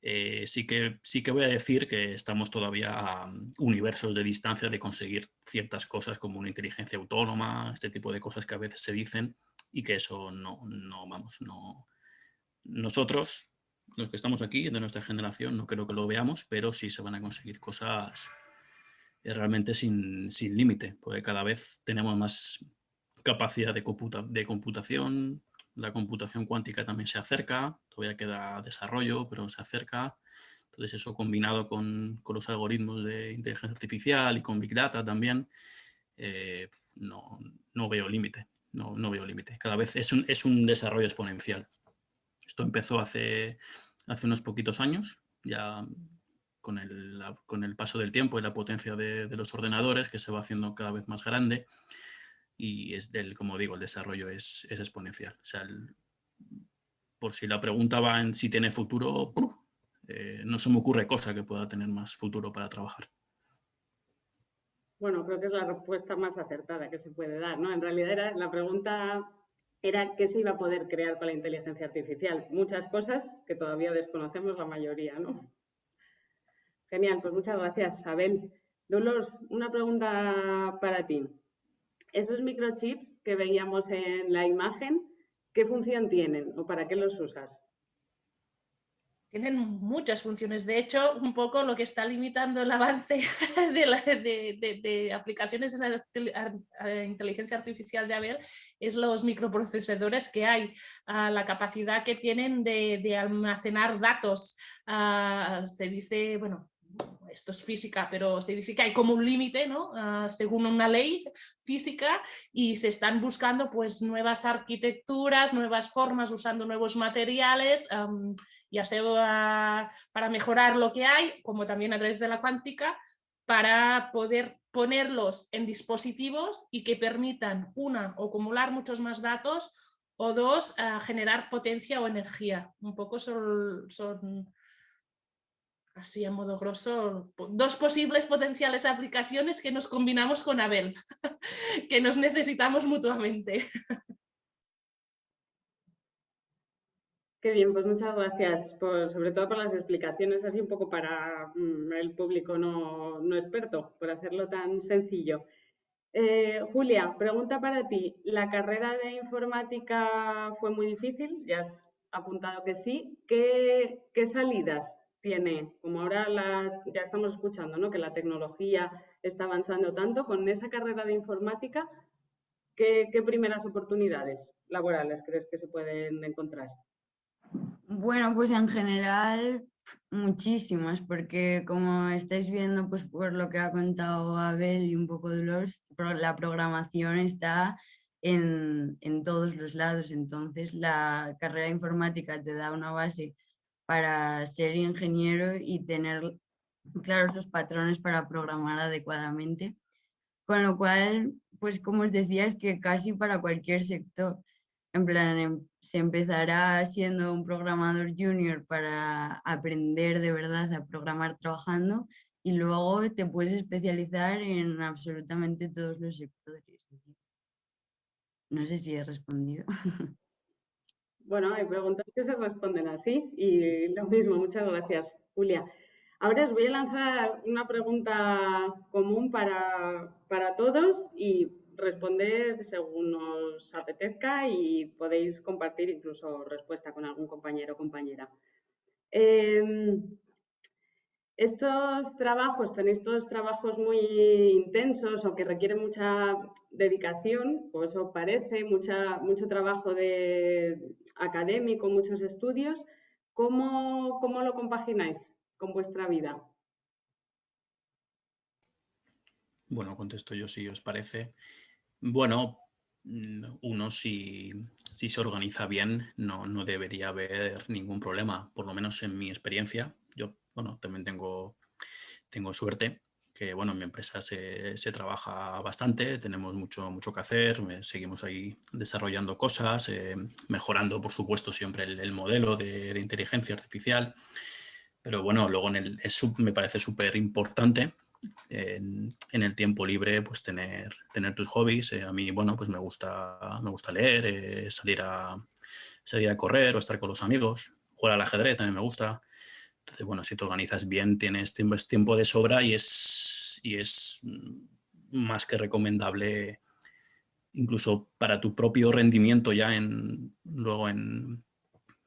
B: Sí que voy a decir que estamos todavía a universos de distancia de conseguir ciertas cosas como una inteligencia autónoma, este tipo de cosas que a veces se dicen y que eso no. Nosotros, los que estamos aquí, de nuestra generación, no creo que lo veamos, pero sí se van a conseguir cosas realmente sin límite, porque cada vez tenemos más capacidad de computación. La computación cuántica también se acerca, todavía queda desarrollo, pero se acerca. Entonces eso combinado con los algoritmos de inteligencia artificial y con Big Data también, no veo límite. No veo límite. Cada vez es un desarrollo exponencial. Esto empezó hace unos poquitos años, ya con el paso del tiempo y la potencia de los ordenadores, que se va haciendo cada vez más grande. Y como digo, el desarrollo es exponencial. O sea, por si la pregunta va en si tiene futuro, no se me ocurre cosa que pueda tener más futuro para trabajar.
A: Bueno, creo que es la respuesta más acertada que se puede dar, ¿no? En realidad la pregunta era qué se iba a poder crear con la inteligencia artificial. Muchas cosas que todavía desconocemos la mayoría, ¿no? Genial, pues muchas gracias, Abel. Dolores, una pregunta para ti. Esos microchips que veíamos en la imagen, ¿qué función tienen o para qué los usas?
C: Tienen muchas funciones. De hecho, un poco lo que está limitando el avance de aplicaciones de la inteligencia artificial de Abel es los microprocesadores que hay, la capacidad que tienen de almacenar datos. Se dice, bueno, esto es física, pero se dice que hay como un límite, ¿no? Según una ley física, y se están buscando pues nuevas arquitecturas, nuevas formas, usando nuevos materiales, ya sea para mejorar lo que hay, como también a través de la cuántica, para poder ponerlos en dispositivos y que permitan, una, acumular muchos más datos, o dos, generar potencia o energía. Un poco son así a modo grosso, dos posibles potenciales aplicaciones que nos combinamos con Abel, que nos necesitamos mutuamente.
A: Qué bien, pues muchas gracias, sobre todo por las explicaciones, así un poco para el público no experto, por hacerlo tan sencillo. Julia, pregunta para ti. ¿La carrera de informática fue muy difícil? Ya has apuntado que sí. ¿Qué salidas tiene? Como ahora ya estamos escuchando, ¿no? Que la tecnología está avanzando tanto, con esa carrera de informática, ¿qué primeras oportunidades laborales crees que se pueden encontrar?
D: Bueno, pues en general muchísimas, porque como estáis viendo, pues por lo que ha contado Abel y un poco Dolores, la programación está en todos los lados. Entonces la carrera de informática te da una base para ser ingeniero y tener claros los patrones para programar adecuadamente. Con lo cual, pues como os decía, es que casi para cualquier sector. En plan, se empezará siendo un programador junior para aprender de verdad a programar trabajando y luego te puedes especializar en absolutamente todos los sectores. No sé si he respondido.
A: Bueno, hay preguntas que se responden así y lo mismo. Muchas gracias, Julia. Ahora os voy a lanzar una pregunta común para todos y responder según os apetezca y podéis compartir incluso respuesta con algún compañero o compañera. Tenéis todos trabajos muy intensos o que requieren mucha dedicación, o eso parece, mucho trabajo académico, muchos estudios. ¿Cómo lo compagináis con vuestra vida?
B: Bueno, contesto yo si os parece. Bueno, uno si se organiza bien no debería haber ningún problema, por lo menos en mi experiencia. Yo, bueno, también tengo suerte que, bueno, en mi empresa se trabaja bastante, tenemos mucho que hacer, seguimos ahí desarrollando cosas, mejorando, por supuesto, siempre el modelo de inteligencia artificial. Pero bueno, luego me parece súper importante en el tiempo libre, pues tener tus hobbies. A mí, bueno, pues me gusta leer, salir a correr o estar con los amigos, jugar al ajedrez también me gusta. Entonces, bueno, si te organizas bien, tienes tiempo de sobra y es más que recomendable, incluso para tu propio rendimiento ya luego en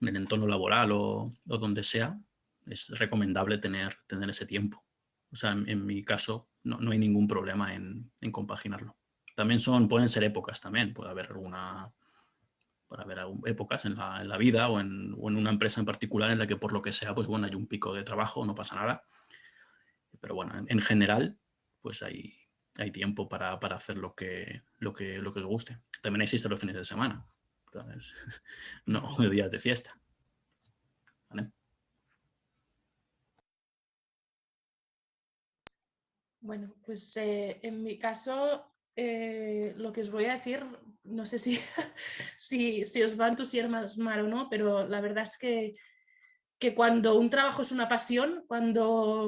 B: el entorno laboral o donde sea, es recomendable tener ese tiempo. O sea, en mi caso no hay ningún problema en compaginarlo. También pueden ser épocas también, puede haber épocas en la vida o en una empresa en particular en la que por lo que sea, pues bueno, hay un pico de trabajo, no pasa nada. Pero bueno, en general, pues hay tiempo para hacer lo que os guste. También existen los fines de semana. Entonces, no días de fiesta. ¿Vale?
C: Bueno, pues en mi caso, lo que os voy a decir, no sé si, si os va a entusiasmar o no, pero la verdad es que cuando un trabajo es una pasión,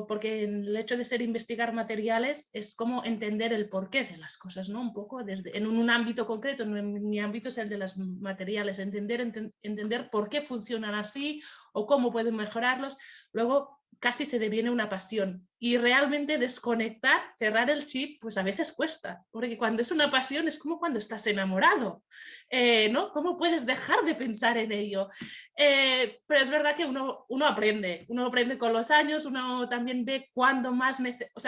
C: porque el hecho de ser investigar materiales es como entender el porqué de las cosas, ¿no? Un poco en un ámbito concreto, en mi ámbito es el de los materiales, entender por qué funcionan así o cómo pueden mejorarlos. Luego casi se deviene una pasión y realmente desconectar, cerrar el chip, pues a veces cuesta, porque cuando es una pasión es como cuando estás enamorado, ¿no? ¿Cómo puedes dejar de pensar en ello? Pero es verdad que uno aprende con los años, uno también ve cuando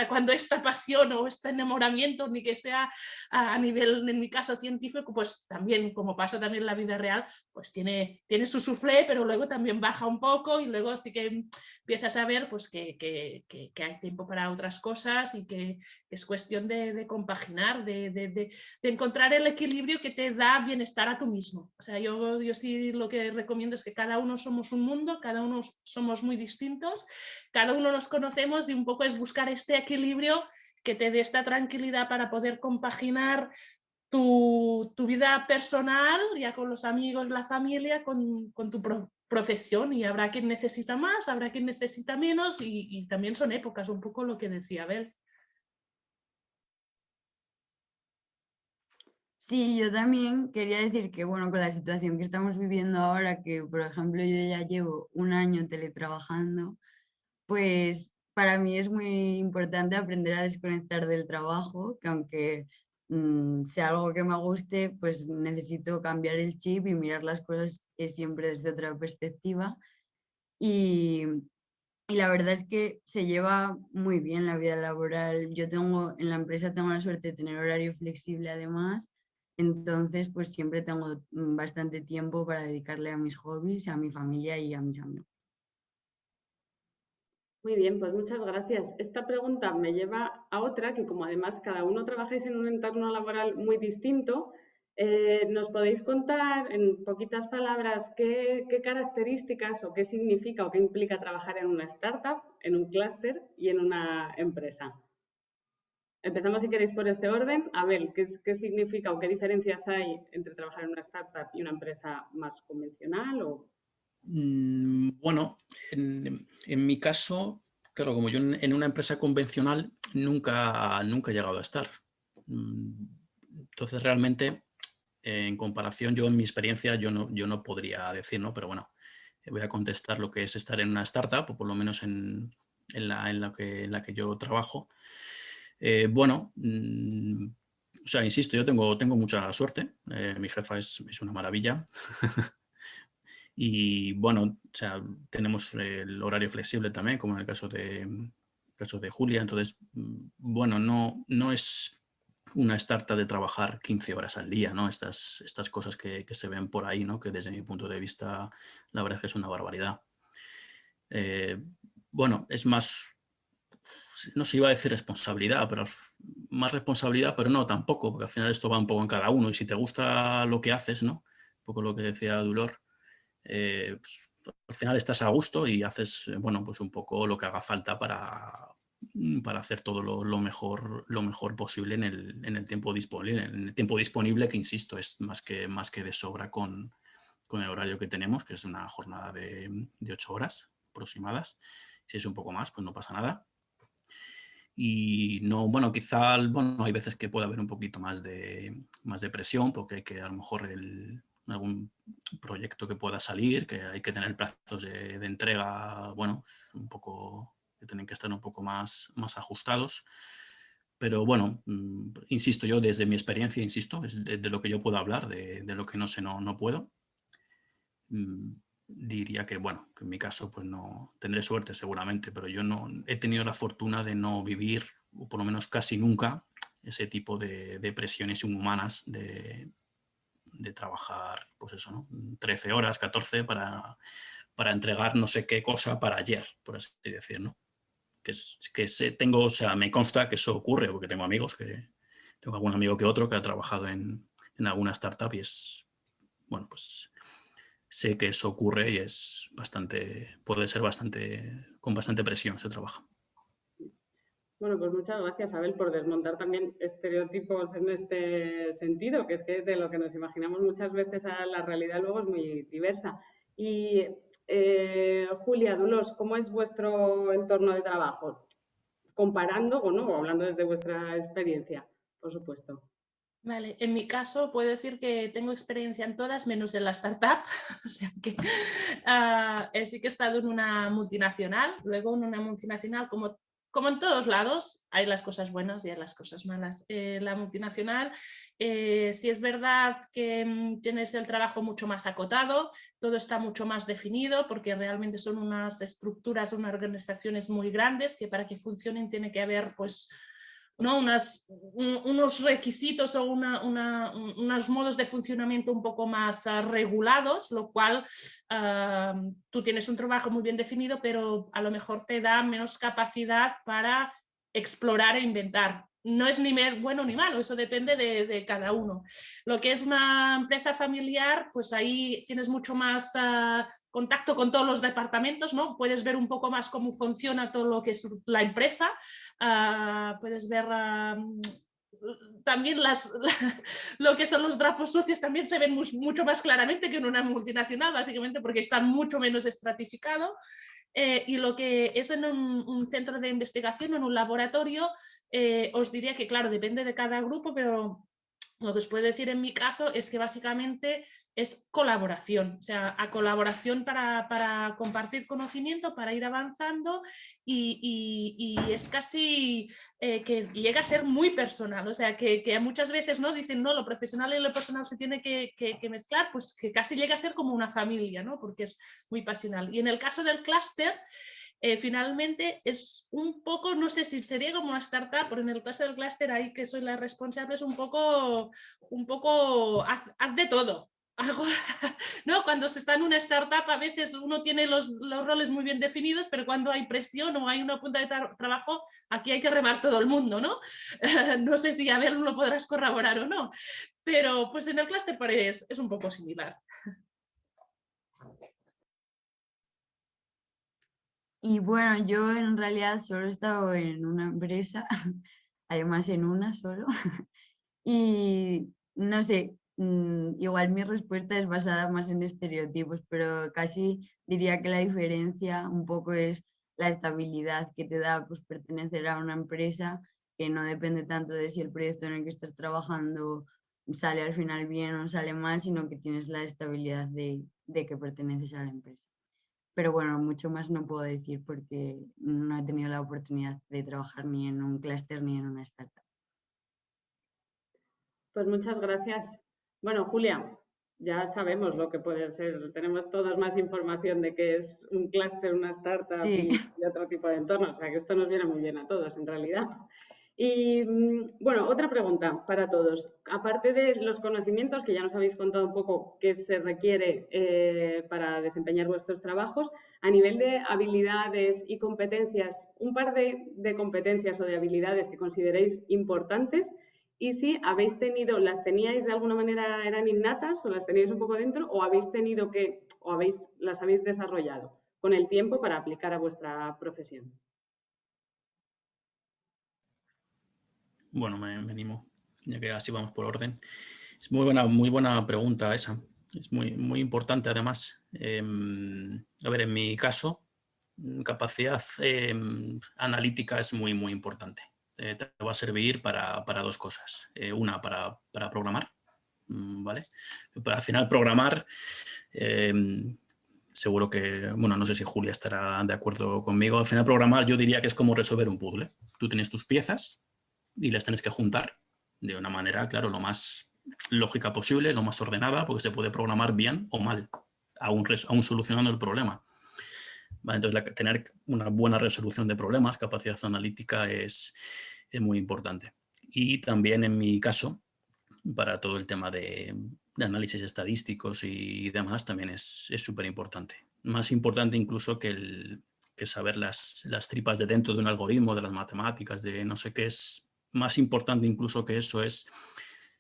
C: cuando esta pasión o este enamoramiento, ni que sea a nivel, en mi caso, científico, pues también, como pasa también en la vida real, pues tiene su suflé, pero luego también baja un poco y luego sí que empiezas a ver pues que hay tiempo para otras cosas y que es cuestión de compaginar, de encontrar el equilibrio que te da bienestar a tú mismo. O sea, yo sí lo que recomiendo es que cada uno somos un mundo, cada uno somos muy distintos, cada uno nos conocemos y un poco es buscar este equilibrio que te dé esta tranquilidad para poder compaginar tu vida personal, ya con los amigos, la familia, con tu profesión, y habrá quien necesita más, habrá quien necesita menos y también son épocas, un poco lo que decía Abel.
D: Sí, yo también quería decir que, bueno, con la situación que estamos viviendo ahora, que por ejemplo yo ya llevo un año teletrabajando, pues para mí es muy importante aprender a desconectar del trabajo, que aunque sea algo que me guste, pues necesito cambiar el chip y mirar las cosas siempre desde otra perspectiva. Y, y la verdad es que se lleva muy bien la vida laboral. En la empresa tengo la suerte de tener horario flexible además, entonces pues siempre tengo bastante tiempo para dedicarle a mis hobbies, a mi familia y a mis amigos.
A: Muy bien, pues muchas gracias. Esta pregunta me lleva a otra que, como además cada uno trabajáis en un entorno laboral muy distinto, ¿nos podéis contar en poquitas palabras qué características o qué significa o qué implica trabajar en una startup, en un clúster y en una empresa? Empezamos, si queréis, por este orden. Abel, ¿qué significa o qué diferencias hay entre trabajar en una startup y una empresa más convencional?
B: Bueno, en mi caso, claro, como yo en una empresa convencional nunca he llegado a estar. Entonces, realmente, en comparación, yo en mi experiencia, yo no podría decir, ¿no? Pero bueno, voy a contestar lo que es estar en una startup, o por lo menos en la que yo trabajo. Bueno, o sea, insisto, yo tengo mucha suerte. Mi jefa es una maravilla. Y bueno, o sea, tenemos el horario flexible también, como en el caso de Julia. Entonces, bueno, no es una startup de trabajar 15 horas al día, ¿no? Estas cosas que se ven por ahí, ¿no? Que desde mi punto de vista, la verdad es que es una barbaridad. bueno, es más, no se iba a decir responsabilidad, pero más responsabilidad, pero no tampoco, porque al final esto va un poco en cada uno y si te gusta lo que haces, ¿no? Un poco lo que decía Dolor, pues, al final estás a gusto y haces, bueno, pues un poco lo que haga falta para hacer todo lo mejor posible en el tiempo disponible. En el tiempo disponible, que insisto, es más que de sobra con el horario que tenemos, que es una jornada de 8 horas aproximadas. Si es un poco más, pues no pasa nada. Y no, bueno, quizá, bueno, hay veces que puede haber un poquito más de presión, porque hay que a lo mejor algún proyecto que pueda salir, que hay que tener plazos de entrega, bueno, un poco, que tienen que estar un poco más ajustados. Pero bueno, insisto, yo desde mi experiencia, insisto, es de lo que yo puedo hablar, de lo que no sé, no puedo. Diría que, bueno, que en mi caso pues no tendré suerte seguramente, pero yo no he tenido la fortuna de no vivir, o por lo menos casi nunca, ese tipo de presiones inhumanas de trabajar, pues eso, ¿no? 13 horas, 14 para entregar no sé qué cosa para ayer, por así decir, ¿no? Tengo, o sea, me consta que eso ocurre, porque tengo amigos tengo algún amigo que otro que ha trabajado en alguna startup y es, bueno, pues sé que eso ocurre y puede ser con bastante presión ese trabajo.
A: Bueno, pues muchas gracias, Abel, por desmontar también estereotipos en este sentido, que es que de lo que nos imaginamos muchas veces a la realidad luego es muy diversa. Y Julia, Dolors, ¿cómo es vuestro entorno de trabajo? Comparando o no, hablando desde vuestra experiencia, por supuesto.
C: Vale, en mi caso puedo decir que tengo experiencia en todas menos en la startup, o sea que sí que he estado en una multinacional, luego en una multinacional como en todos lados, hay las cosas buenas y hay las cosas malas. La multinacional, sí es verdad que tienes el trabajo mucho más acotado, todo está mucho más definido porque realmente son unas estructuras, unas organizaciones muy grandes que para que funcionen tiene que haber pues ¿no? unos requisitos o unos modos de funcionamiento un poco más regulados, lo cual tú tienes un trabajo muy bien definido, pero a lo mejor te da menos capacidad para explorar e inventar. No es ni bueno ni malo, eso depende de cada uno. Lo que es una empresa familiar, pues ahí tienes mucho más contacto con todos los departamentos, ¿no? Puedes ver un poco más cómo funciona todo lo que es la empresa, puedes ver también lo que son los drapos sucios también se ven mucho más claramente que en una multinacional, básicamente porque están mucho menos estratificados. Y lo que es en un centro de investigación, en un laboratorio, os diría que, claro, depende de cada grupo, pero lo que os puedo decir en mi caso es que básicamente es colaboración, o sea, a colaboración para compartir conocimiento, para ir avanzando y es casi que llega a ser muy personal, o sea, que muchas veces no dicen, no, lo profesional y lo personal se tiene que mezclar, pues que casi llega a ser como una familia, ¿no? Porque es muy pasional. Y en el caso del clúster, finalmente es un poco, no sé si sería como una startup, pero en el caso del clúster ahí que soy la responsable es un poco haz de todo. ¿No? Cuando se está en una startup a veces uno tiene los roles muy bien definidos, pero cuando hay presión o hay una punta de trabajo, aquí hay que remar todo el mundo, ¿no? No sé si a ver lo podrás corroborar o no, pero pues en el clúster es un poco similar.
D: Y bueno, yo en realidad solo he estado en una empresa, además en una solo, y no sé, igual mi respuesta es basada más en estereotipos, pero casi diría que la diferencia un poco es la estabilidad que te da pues, pertenecer a una empresa que no depende tanto de si el proyecto en el que estás trabajando sale al final bien o sale mal, sino que tienes la estabilidad de que perteneces a la empresa. Pero bueno, mucho más no puedo decir porque no he tenido la oportunidad de trabajar ni en un clúster ni en una startup.
A: Pues muchas gracias. Bueno, Julia, ya sabemos lo que puede ser. Tenemos todos más información de qué es un clúster, una startup
D: Sí.
A: y otro tipo de entorno. O sea que esto nos viene muy bien a todos, en realidad. Y bueno, otra pregunta para todos. Aparte de los conocimientos, que ya nos habéis contado un poco qué se requiere para desempeñar vuestros trabajos, a nivel de habilidades y competencias, un par de competencias o de habilidades que consideréis importantes, y si habéis tenido, las teníais de alguna manera, eran innatas o las teníais un poco dentro, o habéis tenido que, o las habéis desarrollado con el tiempo para aplicar a vuestra profesión.
B: Bueno, me animo, ya que así vamos por orden. Es muy buena pregunta esa. Es muy importante además. A ver, en mi caso, capacidad analítica es muy importante. Te va a servir para dos cosas. Una, para programar, ¿vale? Pero al final programar, seguro que, bueno, no sé si Julia estará de acuerdo conmigo. Al final programar yo diría que es como resolver un puzzle. Tú tienes tus piezas y las tienes que juntar de una manera, claro, lo más lógica posible, lo más ordenada, porque se puede programar bien o mal, aún solucionando el problema. ¿Vale? Entonces, tener una buena resolución de problemas, capacidad analítica es muy importante. Y también en mi caso, para todo el tema de análisis estadísticos y demás, también es súper importante. Más importante incluso que saber las tripas de dentro de un algoritmo, de las matemáticas, de no sé qué, es más importante incluso que eso es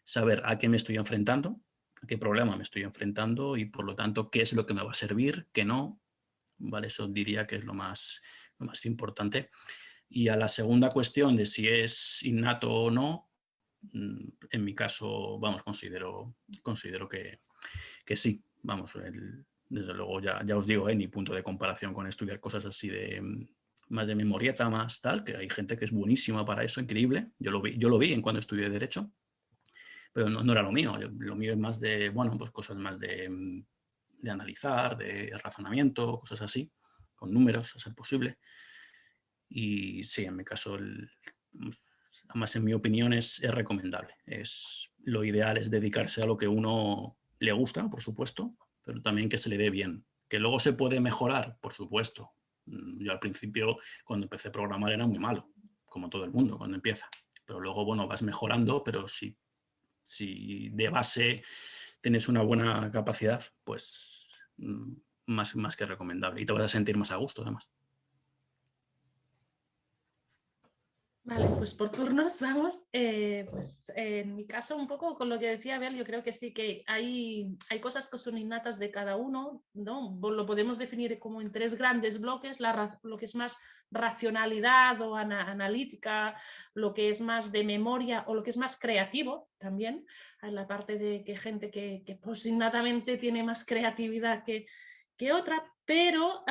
B: saber a qué me estoy enfrentando, a qué problema me estoy enfrentando y por lo tanto qué es lo que me va a servir, qué no. ¿Vale? Eso diría que es lo más importante. Y a la segunda cuestión de si es innato o no, en mi caso, vamos, considero que sí. Vamos, desde luego ya os digo, mi punto de comparación con estudiar cosas así de más de memorieta, más tal, que hay gente que es buenísima para eso, increíble. Yo lo vi en cuando estudié Derecho, pero no era lo mío. Lo mío es más de, bueno, pues cosas más de analizar, de razonamiento, cosas así, con números, a ser posible. Y sí, en mi caso, además en mi opinión es recomendable. Lo ideal es dedicarse a lo que uno le gusta, por supuesto, pero también que se le dé bien. Que luego se puede mejorar, por supuesto. Yo al principio, cuando empecé a programar, era muy malo, como todo el mundo cuando empieza. Pero luego, bueno, vas mejorando, pero si de base tienes una buena capacidad, pues más que recomendable. Y te vas a sentir más a gusto, además.
C: Vale, pues por turnos vamos. Pues en mi caso, un poco con lo que decía Abel, yo creo que sí que hay cosas que son innatas de cada uno, ¿no? Lo podemos definir como en tres grandes bloques, lo que es más racionalidad o analítica, lo que es más de memoria o lo que es más creativo también. Hay la parte de que gente que pues innatamente tiene más creatividad que otra, pero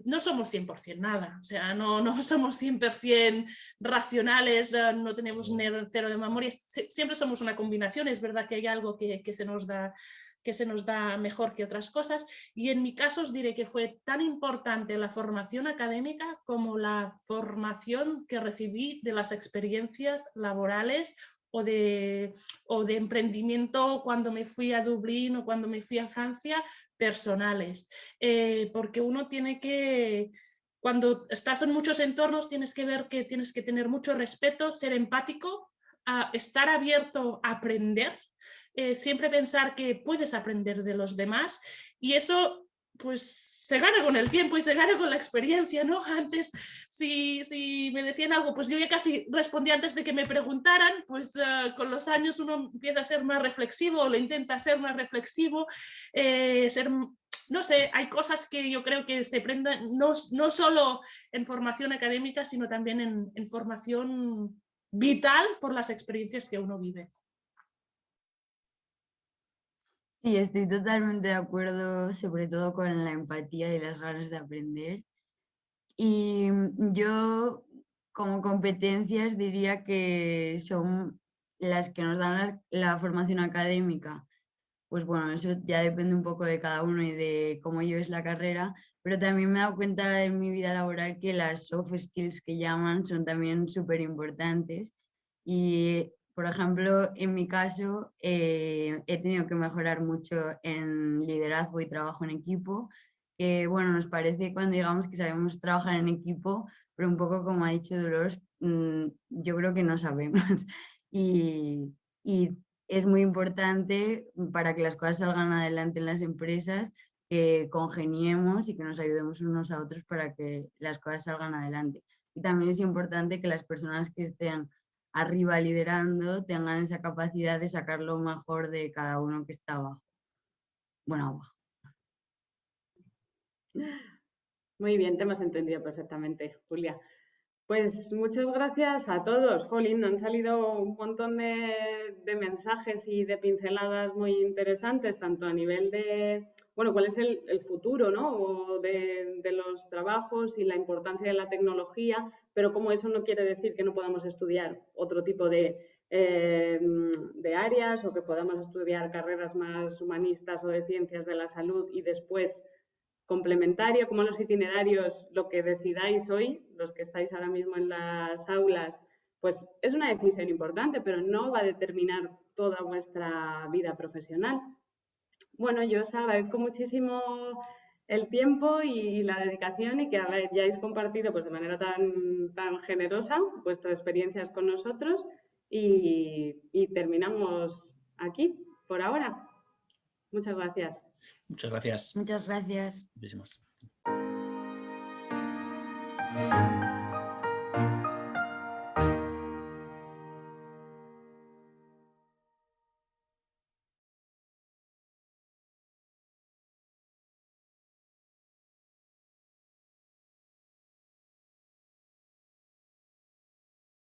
C: no somos 100% nada, o sea, no somos 100% racionales, no tenemos cero de memoria, siempre somos una combinación, es verdad que hay algo que se nos da mejor que otras cosas, y en mi caso os diré que fue tan importante la formación académica como la formación que recibí de las experiencias laborales o de emprendimiento cuando me fui a Dublín o cuando me fui a Francia, personales, porque uno tiene que, cuando estás en muchos entornos, tienes que ver que tienes que tener mucho respeto, ser empático, estar abierto a aprender, siempre pensar que puedes aprender de los demás, y eso pues se gana con el tiempo y se gana con la experiencia, ¿no? Antes, si me decían algo, pues yo ya casi respondía antes de que me preguntaran, pues con los años uno empieza a ser más reflexivo o le intenta ser más reflexivo, no sé, hay cosas que yo creo que se aprendan no solo en formación académica, sino también en formación vital por las experiencias que uno vive.
D: Sí, estoy totalmente de acuerdo, sobre todo con la empatía y las ganas de aprender. Y yo, como competencias, diría que son las que nos dan la formación académica. Pues bueno, eso ya depende un poco de cada uno y de cómo lleves la carrera, pero también me he dado cuenta en mi vida laboral que las soft skills que llaman son también súper importantes. Y, por ejemplo, en mi caso, he tenido que mejorar mucho en liderazgo y trabajo en equipo, que bueno, nos parece cuando digamos que sabemos trabajar en equipo, pero un poco como ha dicho Dolores, yo creo que no sabemos. Y es muy importante para que las cosas salgan adelante en las empresas, que congeniemos y que nos ayudemos unos a otros para que las cosas salgan adelante. Y también es importante que las personas que estén arriba liderando tengan esa capacidad de sacar lo mejor de cada uno que está abajo. Bueno, abajo.
A: Muy bien, te hemos entendido perfectamente, Julia. Pues muchas gracias a todos. Jolín, han salido un montón de mensajes y de pinceladas muy interesantes, tanto a nivel de, bueno, cuál es el futuro, ¿no? O de los trabajos y la importancia de la tecnología, pero como eso no quiere decir que no podamos estudiar otro tipo de áreas o que podamos estudiar carreras más humanistas o de ciencias de la salud y después complementario, como los itinerarios, lo que decidáis hoy, los que estáis ahora mismo en las aulas, pues es una decisión importante, pero no va a determinar toda vuestra vida profesional. Bueno, yo os agradezco muchísimo el tiempo y la dedicación y que hayáis compartido pues, de manera tan generosa vuestras experiencias con nosotros y terminamos aquí por ahora. Muchas gracias.
B: Muchas gracias.
D: Muchas gracias.
B: Muchísimas.